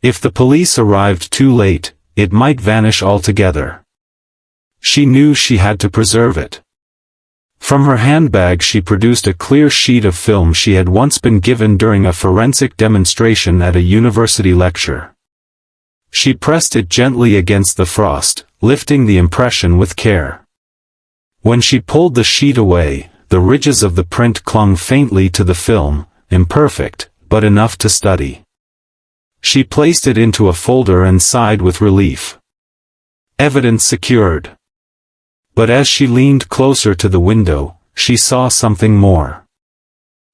If the police arrived too late, it might vanish altogether. She knew she had to preserve it. From her handbag she produced a clear sheet of film she had once been given during a forensic demonstration at a university lecture. She pressed it gently against the frost, lifting the impression with care. When she pulled the sheet away, the ridges of the print clung faintly to the film, imperfect, but enough to study. She placed it into a folder and sighed with relief. Evidence secured. But as she leaned closer to the window, she saw something more.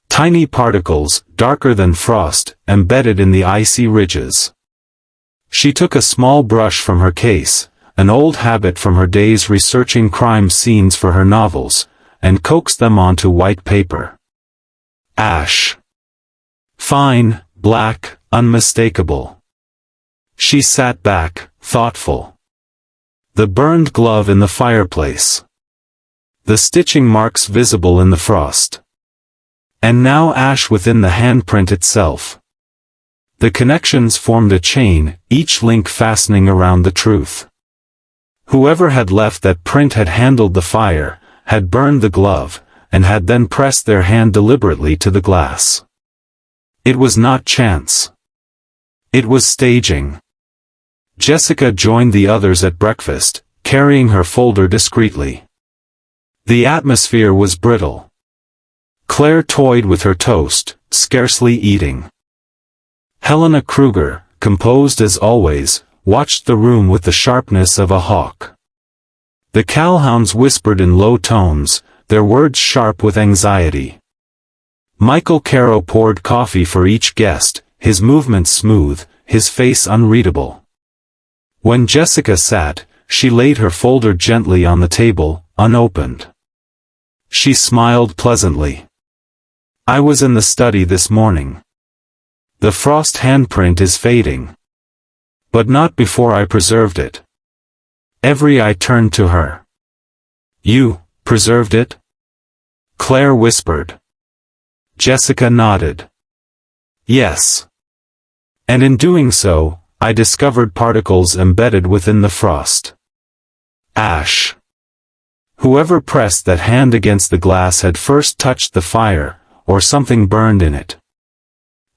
Tiny particles, darker than frost, embedded in the icy ridges. She took a small brush from her case, an old habit from her days researching crime scenes for her novels, and coaxed them onto white paper. Ash. Fine, black, unmistakable. She sat back, thoughtful. The burned glove in the fireplace. The stitching marks visible in the frost. And now ash within the handprint itself. The connections formed a chain, each link fastening around the truth. Whoever had left that print had handled the fire, had burned the glove, and had then pressed their hand deliberately to the glass. It was not chance. It was staging. Jessica joined the others at breakfast, carrying her folder discreetly. The atmosphere was brittle. Claire toyed with her toast, scarcely eating. Helena Kruger, composed as always, watched the room with the sharpness of a hawk. The cowhounds whispered in low tones, their words sharp with anxiety. Michael Caro poured coffee for each guest, his movements smooth, his face unreadable. When Jessica sat, she laid her folder gently on the table, unopened. She smiled pleasantly. I was in the study this morning. The frost handprint is fading. But not before I preserved it. Every eye turned to her. You, preserved it? Claire whispered. Jessica nodded. Yes. And in doing so, I discovered particles embedded within the frost. Ash. Whoever pressed that hand against the glass had first touched the fire, or something burned in it.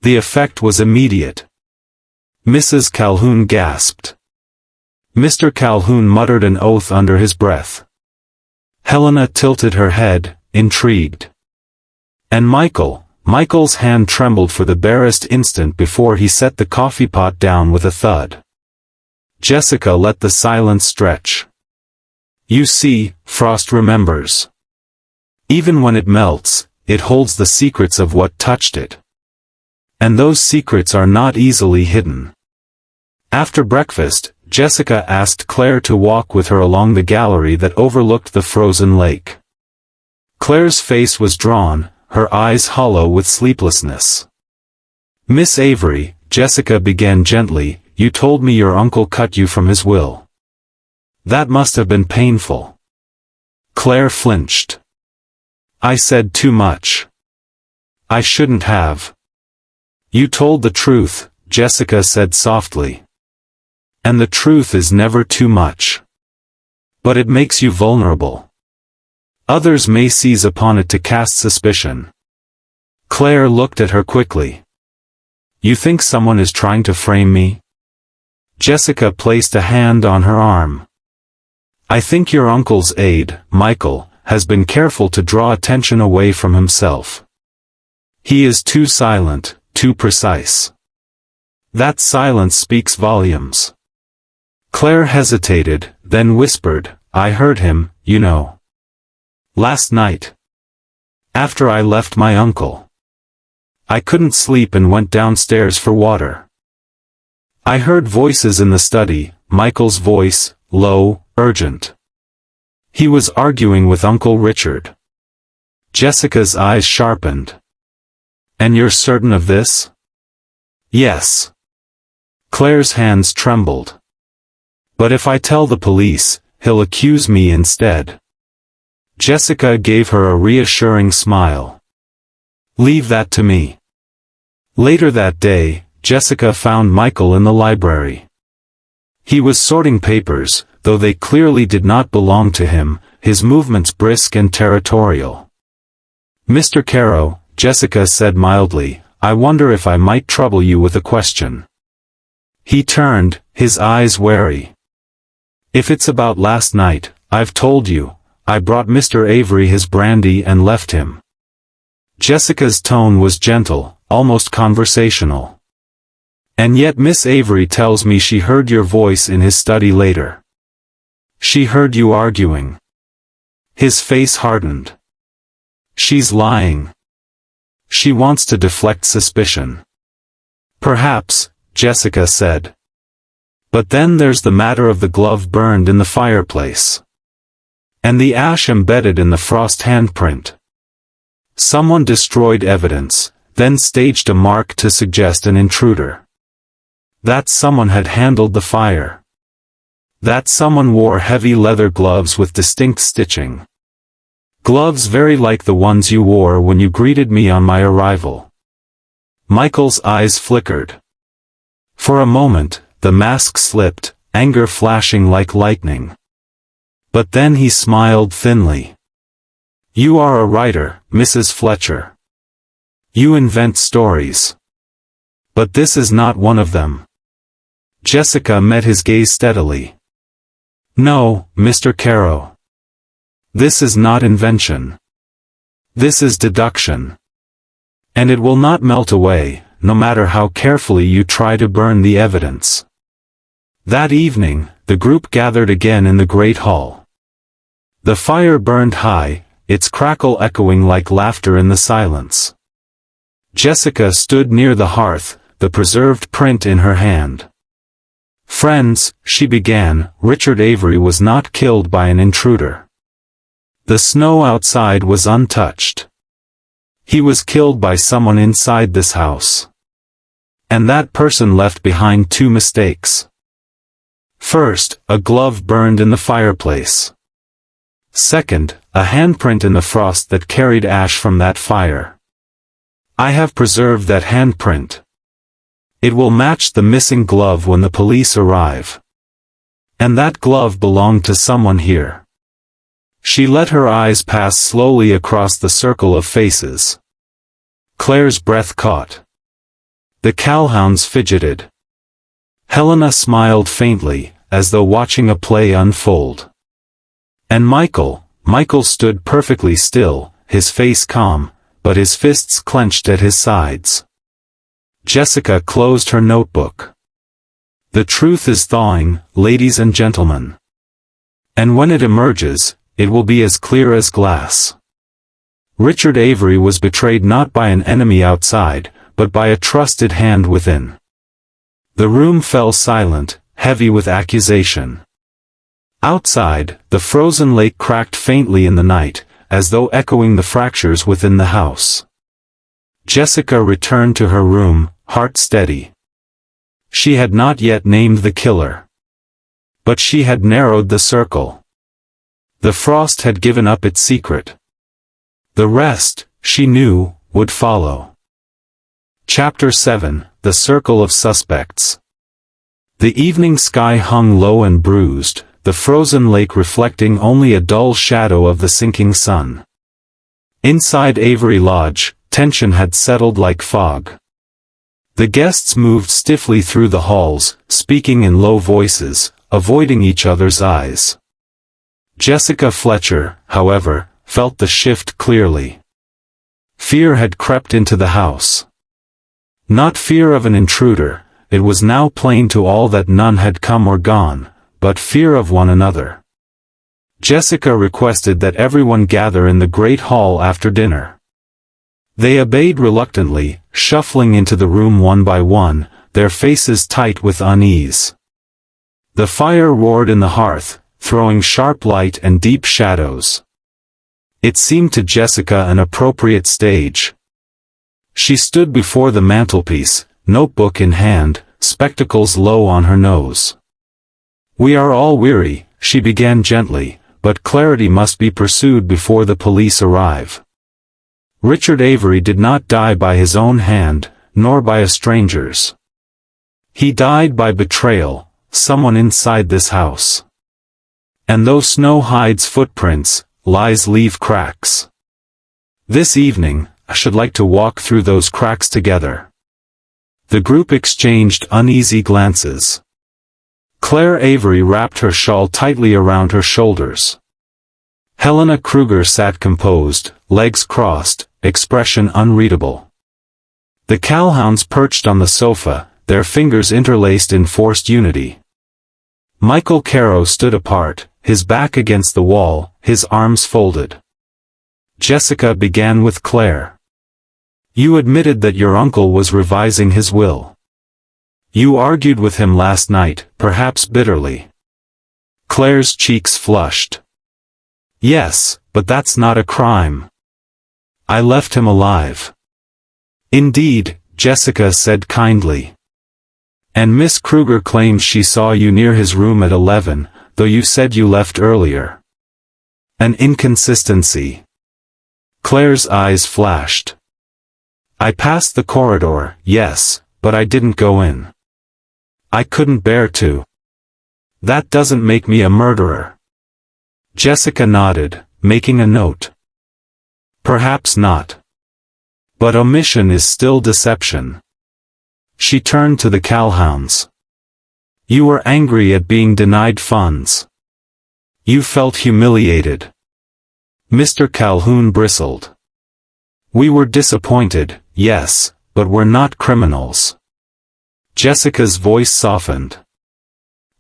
The effect was immediate. Mrs. Calhoun gasped. Mr. Calhoun muttered an oath under his breath. Helena tilted her head, intrigued. And Michael's hand trembled for the barest instant before he set the coffee pot down with a thud. Jessica let the silence stretch. You see, frost remembers. Even when it melts, it holds the secrets of what touched it. And those secrets are not easily hidden. After breakfast, Jessica asked Claire to walk with her along the gallery that overlooked the frozen lake. Claire's face was drawn, her eyes hollow with sleeplessness. Miss Avery, Jessica began gently, you told me your uncle cut you from his will. That must have been painful. Claire flinched. I said too much. I shouldn't have. You told the truth, Jessica said softly. And the truth is never too much. But it makes you vulnerable. Others may seize upon it to cast suspicion. Claire looked at her quickly. You think someone is trying to frame me? Jessica placed a hand on her arm. I think your uncle's aide, Michael, has been careful to draw attention away from himself. He is too silent, too precise. That silence speaks volumes. Claire hesitated, then whispered, I heard him, you know. Last night. After I left my uncle. I couldn't sleep and went downstairs for water. I heard voices in the study, Michael's voice, low, urgent. He was arguing with Uncle Richard. Jessica's eyes sharpened. And you're certain of this? Yes. Claire's hands trembled. But if I tell the police, he'll accuse me instead. Jessica gave her a reassuring smile. Leave that to me. Later that day, Jessica found Michael in the library. He was sorting papers, though they clearly did not belong to him, his movements brisk and territorial. Mr. Caro, Jessica said mildly, I wonder if I might trouble you with a question. He turned, his eyes wary. If it's about last night, I've told you, I brought Mr. Avery his brandy and left him. Jessica's tone was gentle, almost conversational. And yet Miss Avery tells me she heard your voice in his study later. She heard you arguing. His face hardened. She's lying. She wants to deflect suspicion. Perhaps, Jessica said. But then there's the matter of the glove burned in the fireplace. And the ash embedded in the frost handprint. Someone destroyed evidence, then staged a mark to suggest an intruder. That someone had handled the fire. That someone wore heavy leather gloves with distinct stitching. Gloves very like the ones you wore when you greeted me on my arrival. Michael's eyes flickered. For a moment, the mask slipped, anger flashing like lightning. But then he smiled thinly. You are a writer, Mrs. Fletcher. You invent stories. But this is not one of them. Jessica met his gaze steadily. No, Mr. Caro. This is not invention. This is deduction. And it will not melt away, no matter how carefully you try to burn the evidence. That evening, the group gathered again in the great hall. The fire burned high, its crackle echoing like laughter in the silence. Jessica stood near the hearth, the preserved print in her hand. Friends, she began, Richard Avery was not killed by an intruder. The snow outside was untouched. He was killed by someone inside this house. And that person left behind two mistakes. First, a glove burned in the fireplace. Second, a handprint in the frost that carried ash from that fire. I have preserved that handprint. It will match the missing glove when the police arrive. And that glove belonged to someone here. She let her eyes pass slowly across the circle of faces. Claire's breath caught. The Calhounds fidgeted. Helena smiled faintly, as though watching a play unfold. And Michael stood perfectly still, his face calm, but his fists clenched at his sides. Jessica closed her notebook. The truth is thawing, ladies and gentlemen. And when it emerges, it will be as clear as glass. Richard Avery was betrayed not by an enemy outside, but by a trusted hand within. The room fell silent, heavy with accusation. Outside, the frozen lake cracked faintly in the night, as though echoing the fractures within the house. Jessica returned to her room, heart steady. She had not yet named the killer. But she had narrowed the circle. The frost had given up its secret. The rest, she knew, would follow. Chapter 7, The Circle of Suspects. The evening sky hung low and bruised, the frozen lake reflecting only a dull shadow of the sinking sun. Inside Avery Lodge, tension had settled like fog. The guests moved stiffly through the halls, speaking in low voices, avoiding each other's eyes. Jessica Fletcher, however, felt the shift clearly. Fear had crept into the house. Not fear of an intruder, it was now plain to all that none had come or gone, but fear of one another. Jessica requested that everyone gather in the great hall after dinner. They obeyed reluctantly, shuffling into the room one by one, their faces tight with unease. The fire roared in the hearth, throwing sharp light and deep shadows. It seemed to Jessica an appropriate stage. She stood before the mantelpiece, notebook in hand, spectacles low on her nose. "We are all weary," she began gently, "but clarity must be pursued before the police arrive. Richard Avery did not die by his own hand, nor by a stranger's. He died by betrayal, someone inside this house. And though snow hides footprints, lies leave cracks. This evening, I should like to walk through those cracks together." The group exchanged uneasy glances. Claire Avery wrapped her shawl tightly around her shoulders. Helena Kruger sat composed, legs crossed, expression unreadable. The Calhouns perched on the sofa, their fingers interlaced in forced unity. Michael Caro stood apart, his back against the wall, his arms folded. Jessica began with Claire. "You admitted that your uncle was revising his will. You argued with him last night, perhaps bitterly." Claire's cheeks flushed. "Yes, but that's not a crime. I left him alive." "Indeed," Jessica said kindly. "And Miss Kruger claims she saw you near his room at 11, though you said you left earlier." "An inconsistency." Claire's eyes flashed. "I passed the corridor, yes, but I didn't go in. I couldn't bear to." "That doesn't make me a murderer." Jessica nodded, making a note. "Perhaps not. But omission is still deception." She turned to the Calhouns. "You were angry at being denied funds. You felt humiliated." Mr. Calhoun bristled. "We were disappointed, yes, but we're not criminals." Jessica's voice softened.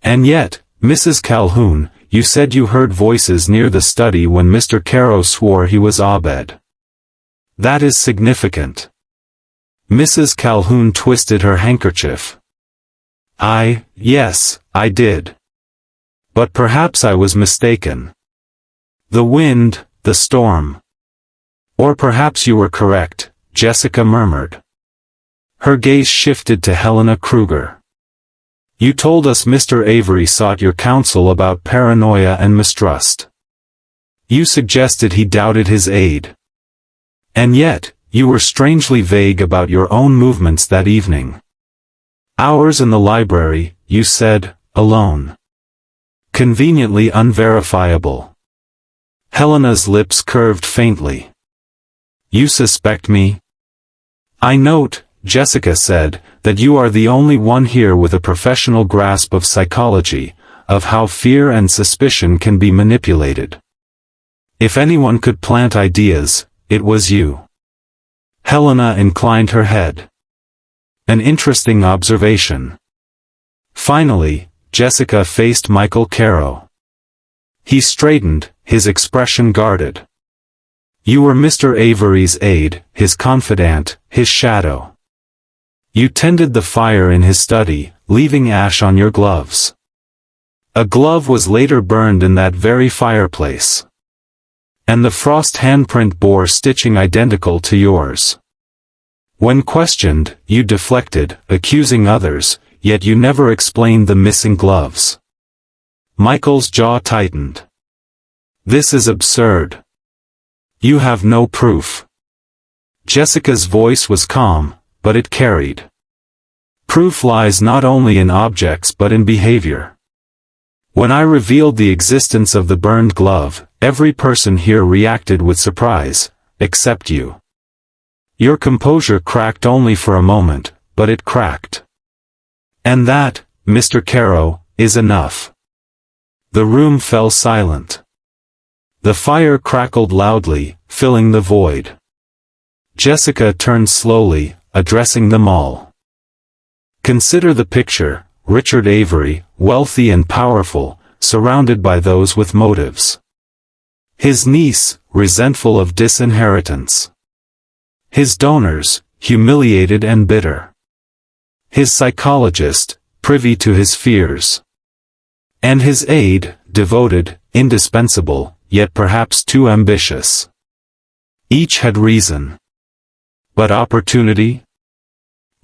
"And yet, Mrs. Calhoun, you said you heard voices near the study when Mr. Caro swore he was Abed. That is significant." Mrs. Calhoun twisted her handkerchief. Yes, I did. But perhaps I was mistaken. The wind, the storm. Or perhaps you were correct," Jessica murmured. Her gaze shifted to Helena Kruger. "You told us Mr. Avery sought your counsel about paranoia and mistrust. You suggested he doubted his aide. And yet, you were strangely vague about your own movements that evening. Hours in the library, you said, alone. Conveniently unverifiable." Helena's lips curved faintly. "You suspect me?" "I note," Jessica said, "that you are the only one here with a professional grasp of psychology, of how fear and suspicion can be manipulated. If anyone could plant ideas, it was you." Helena inclined her head. "An interesting observation." Finally, Jessica faced Michael Caro. He straightened, his expression guarded. "You were Mr. Avery's aide, his confidant, his shadow. You tended the fire in his study, leaving ash on your gloves. A glove was later burned in that very fireplace. And the frost handprint bore stitching identical to yours. When questioned, you deflected, accusing others, yet you never explained the missing gloves." Michael's jaw tightened. "This is absurd. You have no proof." Jessica's voice was calm, but it carried. "Proof lies not only in objects but in behavior. When I revealed the existence of the burned glove, every person here reacted with surprise, except you. Your composure cracked only for a moment, but it cracked. And that, Mr. Caro, is enough." The room fell silent. The fire crackled loudly, filling the void. Jessica turned slowly, addressing them all. "Consider the picture, Richard Avery, wealthy and powerful, surrounded by those with motives. His niece, resentful of disinheritance. His donors, humiliated and bitter. his psychologist, privy to his fears, and his aide, devoted, indispensable, yet perhaps too ambitious. Each had reason. But opportunity?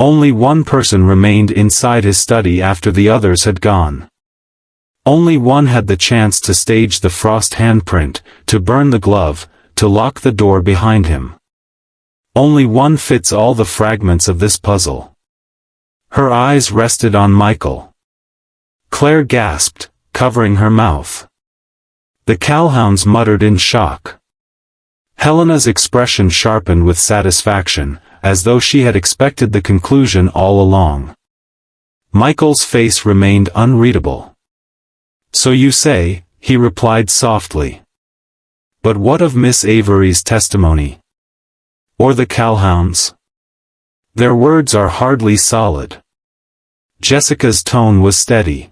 Only one person remained inside his study after the others had gone. Only one had the chance to stage the Frost handprint, to burn the glove, to lock the door behind him. Only one fits all the fragments of this puzzle. Her eyes rested on Michael. Claire gasped, covering her mouth. The Calhounds muttered in shock. Helena's expression sharpened with satisfaction, as though she had expected the conclusion all along. Michael's face remained unreadable. "So you say," he replied softly. "But what of Miss Avery's testimony? Or the Calhounds? Their words are hardly solid." Jessica's tone was steady.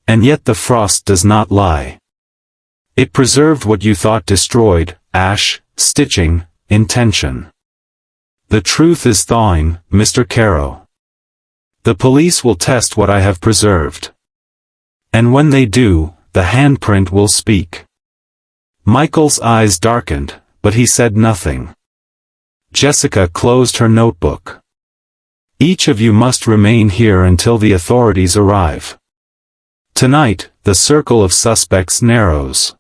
"And yet the Frost does not lie. It preserved what you thought destroyed, ash, stitching, intention. The truth is thawing, Mr. Caro. The police will test what I have preserved. And when they do, the handprint will speak." Michael's eyes darkened, but he said nothing. Jessica closed her notebook. "Each of you must remain here until the authorities arrive. Tonight, the circle of suspects narrows.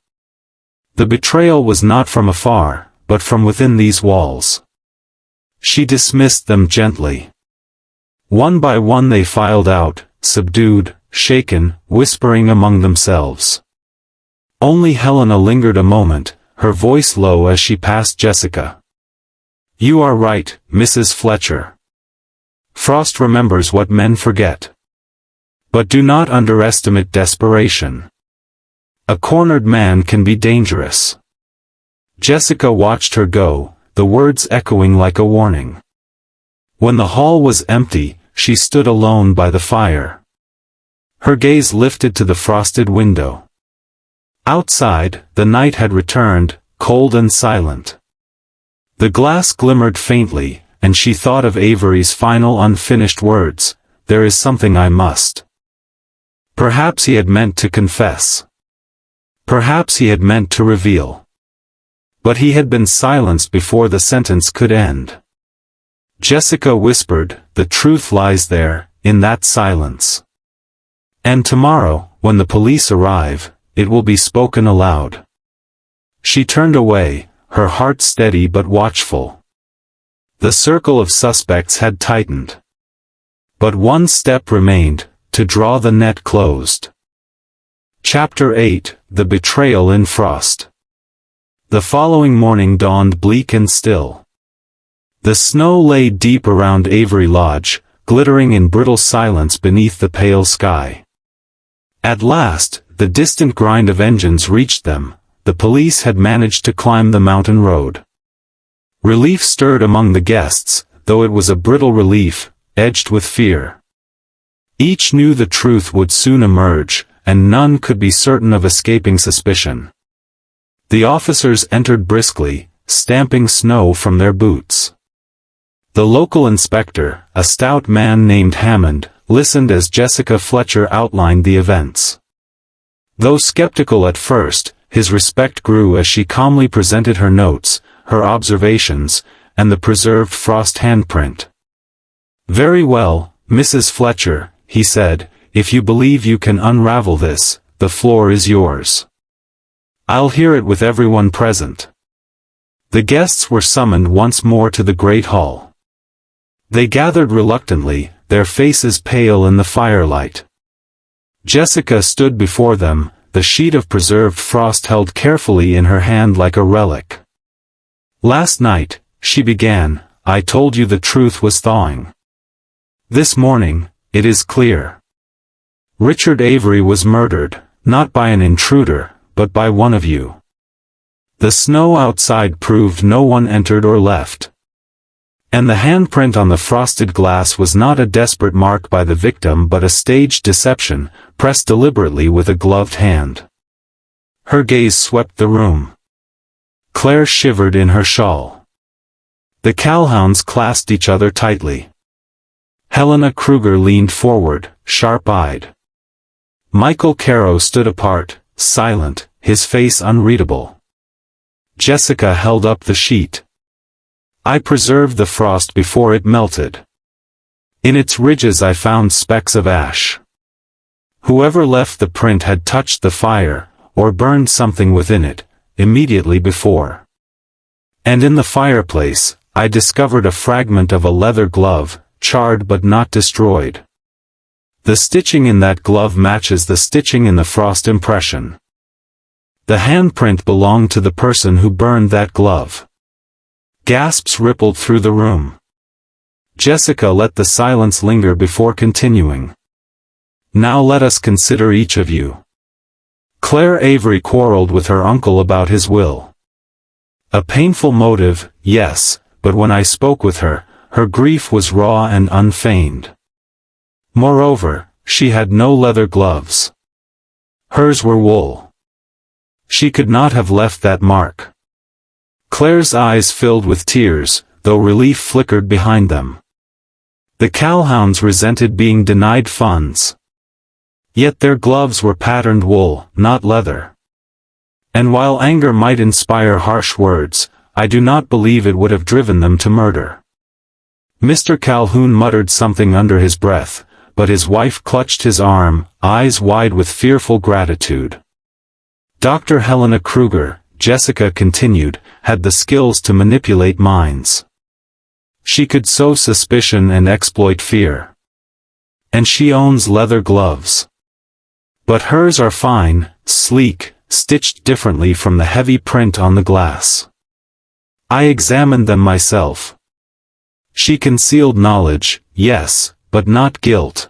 The betrayal was not from afar, but from within these walls." She dismissed them gently. One by one they filed out, subdued, shaken, whispering among themselves. Only Helena lingered a moment, her voice low as she passed Jessica. "You are right, Mrs. Fletcher. Frost remembers what men forget. But do not underestimate desperation. A cornered man can be dangerous." Jessica watched her go, the words echoing like a warning. When the hall was empty, she stood alone by the fire. Her gaze lifted to the frosted window. Outside, the night had returned, cold and silent. The glass glimmered faintly, and she thought of Avery's final unfinished words, "There is something I must." Perhaps he had meant to confess. Perhaps he had meant to reveal. But he had been silenced before the sentence could end. Jessica whispered, "The truth lies there, in that silence. And tomorrow, when the police arrive, it will be spoken aloud." She turned away, her heart steady but watchful. The circle of suspects had tightened. But one step remained, to draw the net closed. Chapter 8, The Betrayal in Frost. The following morning dawned bleak and still. The snow lay deep around Avery Lodge, glittering in brittle silence beneath the pale sky. At last, the distant grind of engines reached them. The police had managed to climb the mountain road. Relief stirred among the guests, though it was a brittle relief, edged with fear. Each knew the truth would soon emerge, and none could be certain of escaping suspicion. The officers entered briskly, stamping snow from their boots. The local inspector, a stout man named Hammond, listened as Jessica Fletcher outlined the events. Though skeptical at first, his respect grew as she calmly presented her notes, her observations, and the preserved Frost handprint. "Very well, Mrs. Fletcher," he said, "if you believe you can unravel this, the floor is yours. I'll hear it with everyone present." The guests were summoned once more to the great hall. They gathered reluctantly, their faces pale in the firelight. Jessica stood before them, the sheet of preserved frost held carefully in her hand like a relic. "Last night," she began, "I told you the truth was thawing. This morning, it is clear. Richard Avery was murdered, not by an intruder, but by one of you. The snow outside proved no one entered or left. And the handprint on the frosted glass was not a desperate mark by the victim but a staged deception, pressed deliberately with a gloved hand." Her gaze swept the room. Claire shivered in her shawl. The Calhounds clasped each other tightly. Helena Kruger leaned forward, sharp-eyed. Michael Caro stood apart, silent, his face unreadable. Jessica held up the sheet. I preserved the frost before it melted. In its ridges I found specks of ash. Whoever left the print had touched the fire, or burned something within it, immediately before. And in the fireplace, I discovered a fragment of a leather glove, charred but not destroyed. The stitching in that glove matches the stitching in the frost impression. The handprint belonged to the person who burned that glove. Gasps rippled through the room. Jessica let the silence linger before continuing. Now let us consider each of you. Claire Avery quarreled with her uncle about his will. A painful motive, yes, but when I spoke with her, her grief was raw and unfeigned. Moreover, she had no leather gloves. Hers were wool. She could not have left that mark. Claire's eyes filled with tears, though relief flickered behind them. The Calhouns resented being denied funds. Yet their gloves were patterned wool, not leather. And while anger might inspire harsh words, I do not believe it would have driven them to murder. Mr. Calhoun muttered something under his breath, but his wife clutched his arm, eyes wide with fearful gratitude. Dr. Helena Kruger, Jessica continued, had the skills to manipulate minds. She could sow suspicion and exploit fear. And she owns leather gloves. But hers are fine, sleek, stitched differently from the heavy print on the glass. I examined them myself. She concealed knowledge, yes, but not guilt.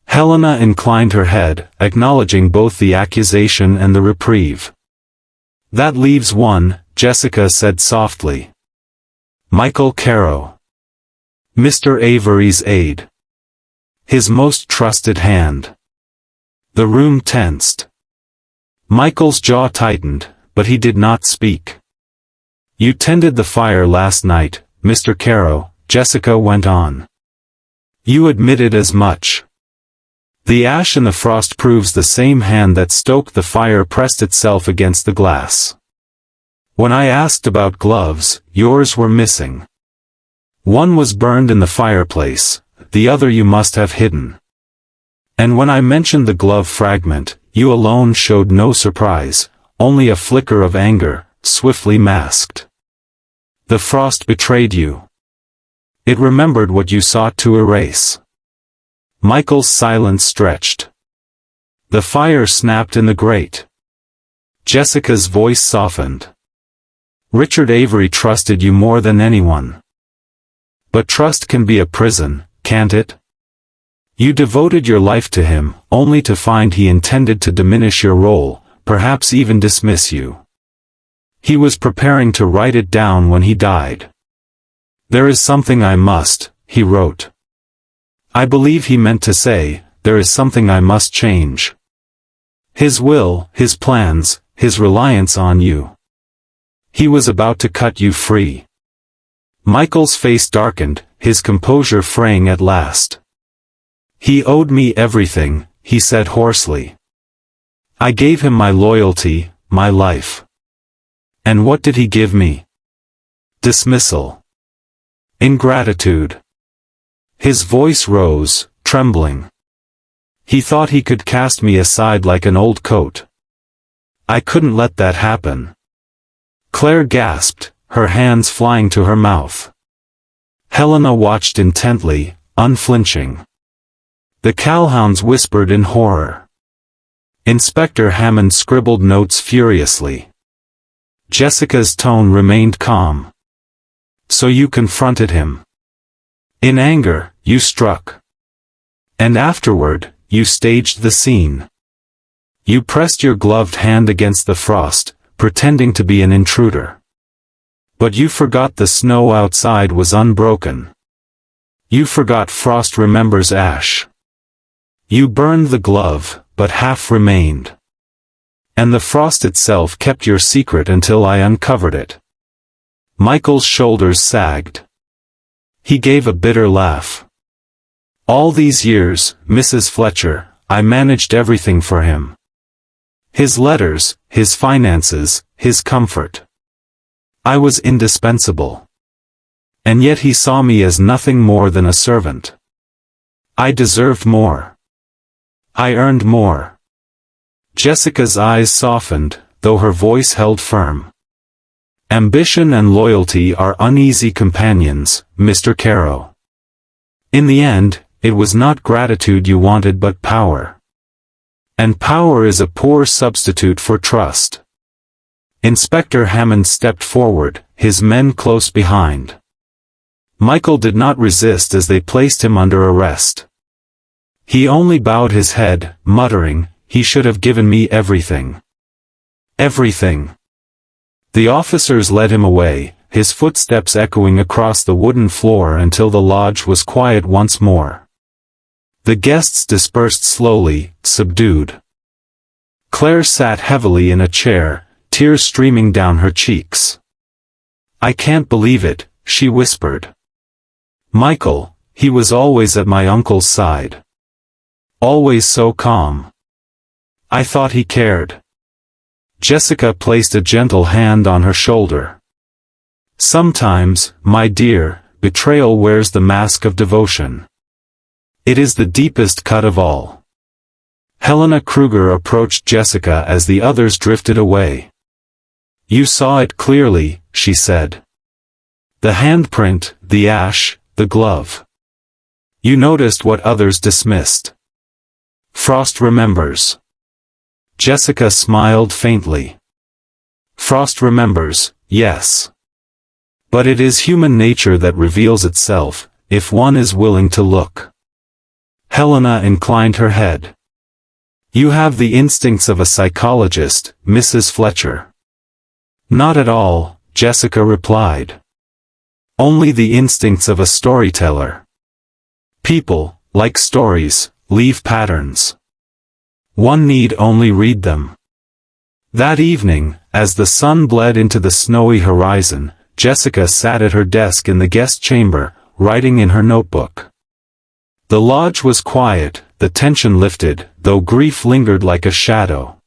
Helena inclined her head, acknowledging both the accusation and the reprieve. That leaves one, Jessica said softly. Michael Caro. Mr. Avery's aide. His most trusted hand. The room tensed. Michael's jaw tightened, but he did not speak. You tended the fire last night, Mr. Caro, Jessica went on. You admitted as much. The ash in the frost proves the same hand that stoked the fire pressed itself against the glass. When I asked about gloves, yours were missing. One was burned in the fireplace, the other you must have hidden. And when I mentioned the glove fragment, you alone showed no surprise, only a flicker of anger, swiftly masked. The frost betrayed you. It remembered what you sought to erase. Michael's silence stretched. The fire snapped in the grate. Jessica's voice softened. Richard Avery trusted you more than anyone. But trust can be a prison, can't it? You devoted your life to him, only to find he intended to diminish your role, perhaps even dismiss you. He was preparing to write it down when he died. There is something I must, he wrote. I believe he meant to say, there is something I must change. His will, his plans, his reliance on you. He was about to cut you free. Michael's face darkened, his composure fraying at last. He owed me everything, he said hoarsely. I gave him my loyalty, my life. And what did he give me? Dismissal. Ingratitude. His voice rose, trembling. He thought he could cast me aside like an old coat. I couldn't let that happen. Claire gasped, her hands flying to her mouth. Helena watched intently, unflinching. The Calhouns whispered in horror. Inspector Hammond scribbled notes furiously. Jessica's tone remained calm. So you confronted him. In anger, you struck. And afterward, you staged the scene. You pressed your gloved hand against the frost, pretending to be an intruder. But you forgot the snow outside was unbroken. You forgot frost remembers ash. You burned the glove, but half remained. And the frost itself kept your secret until I uncovered it. Michael's shoulders sagged. He gave a bitter laugh. All these years, Mrs. Fletcher, I managed everything for him. His letters, his finances, his comfort. I was indispensable. And yet he saw me as nothing more than a servant. I deserved more. I earned more. Jessica's eyes softened, though her voice held firm. Ambition and loyalty are uneasy companions, Mr. Caro. In the end, it was not gratitude you wanted but power. And power is a poor substitute for trust. Inspector Hammond stepped forward, his men close behind. Michael did not resist as they placed him under arrest. He only bowed his head, muttering, "He should have given me everything. Everything." The officers led him away, his footsteps echoing across the wooden floor until the lodge was quiet once more. The guests dispersed slowly, subdued. Claire sat heavily in a chair, tears streaming down her cheeks. "I can't believe it," she whispered. "Michael, he was always at my uncle's side. Always so calm. I thought he cared." Jessica placed a gentle hand on her shoulder. "Sometimes, my dear, betrayal wears the mask of devotion. It is the deepest cut of all." Helena Kruger approached Jessica as the others drifted away. "You saw it clearly," she said. "The handprint, the ash, the glove. You noticed what others dismissed. Frost remembers." Jessica smiled faintly. "Frost remembers, yes. But it is human nature that reveals itself, if one is willing to look." Helena inclined her head. "You have the instincts of a psychologist, Mrs. Fletcher." "Not at all," Jessica replied. "Only the instincts of a storyteller. People, like stories, leave patterns. One need only read them." That evening, as the sun bled into the snowy horizon, Jessica sat at her desk in the guest chamber, writing in her notebook. The lodge was quiet, the tension lifted, though grief lingered like a shadow.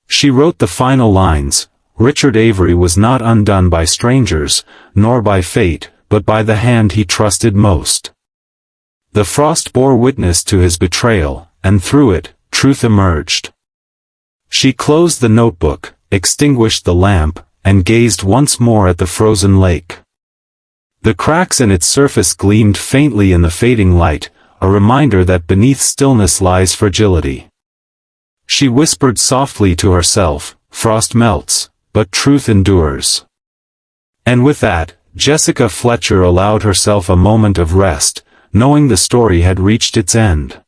She wrote the final lines. Richard Avery was not undone by strangers, nor by fate, but by the hand he trusted most. The frost bore witness to his betrayal, and through it, truth emerged. She closed the notebook, extinguished the lamp, and gazed once more at the frozen lake. The cracks in its surface gleamed faintly in the fading light, a reminder that beneath stillness lies fragility. She whispered softly to herself, "Frost melts, but truth endures." And with that, Jessica Fletcher allowed herself a moment of rest, knowing the story had reached its end.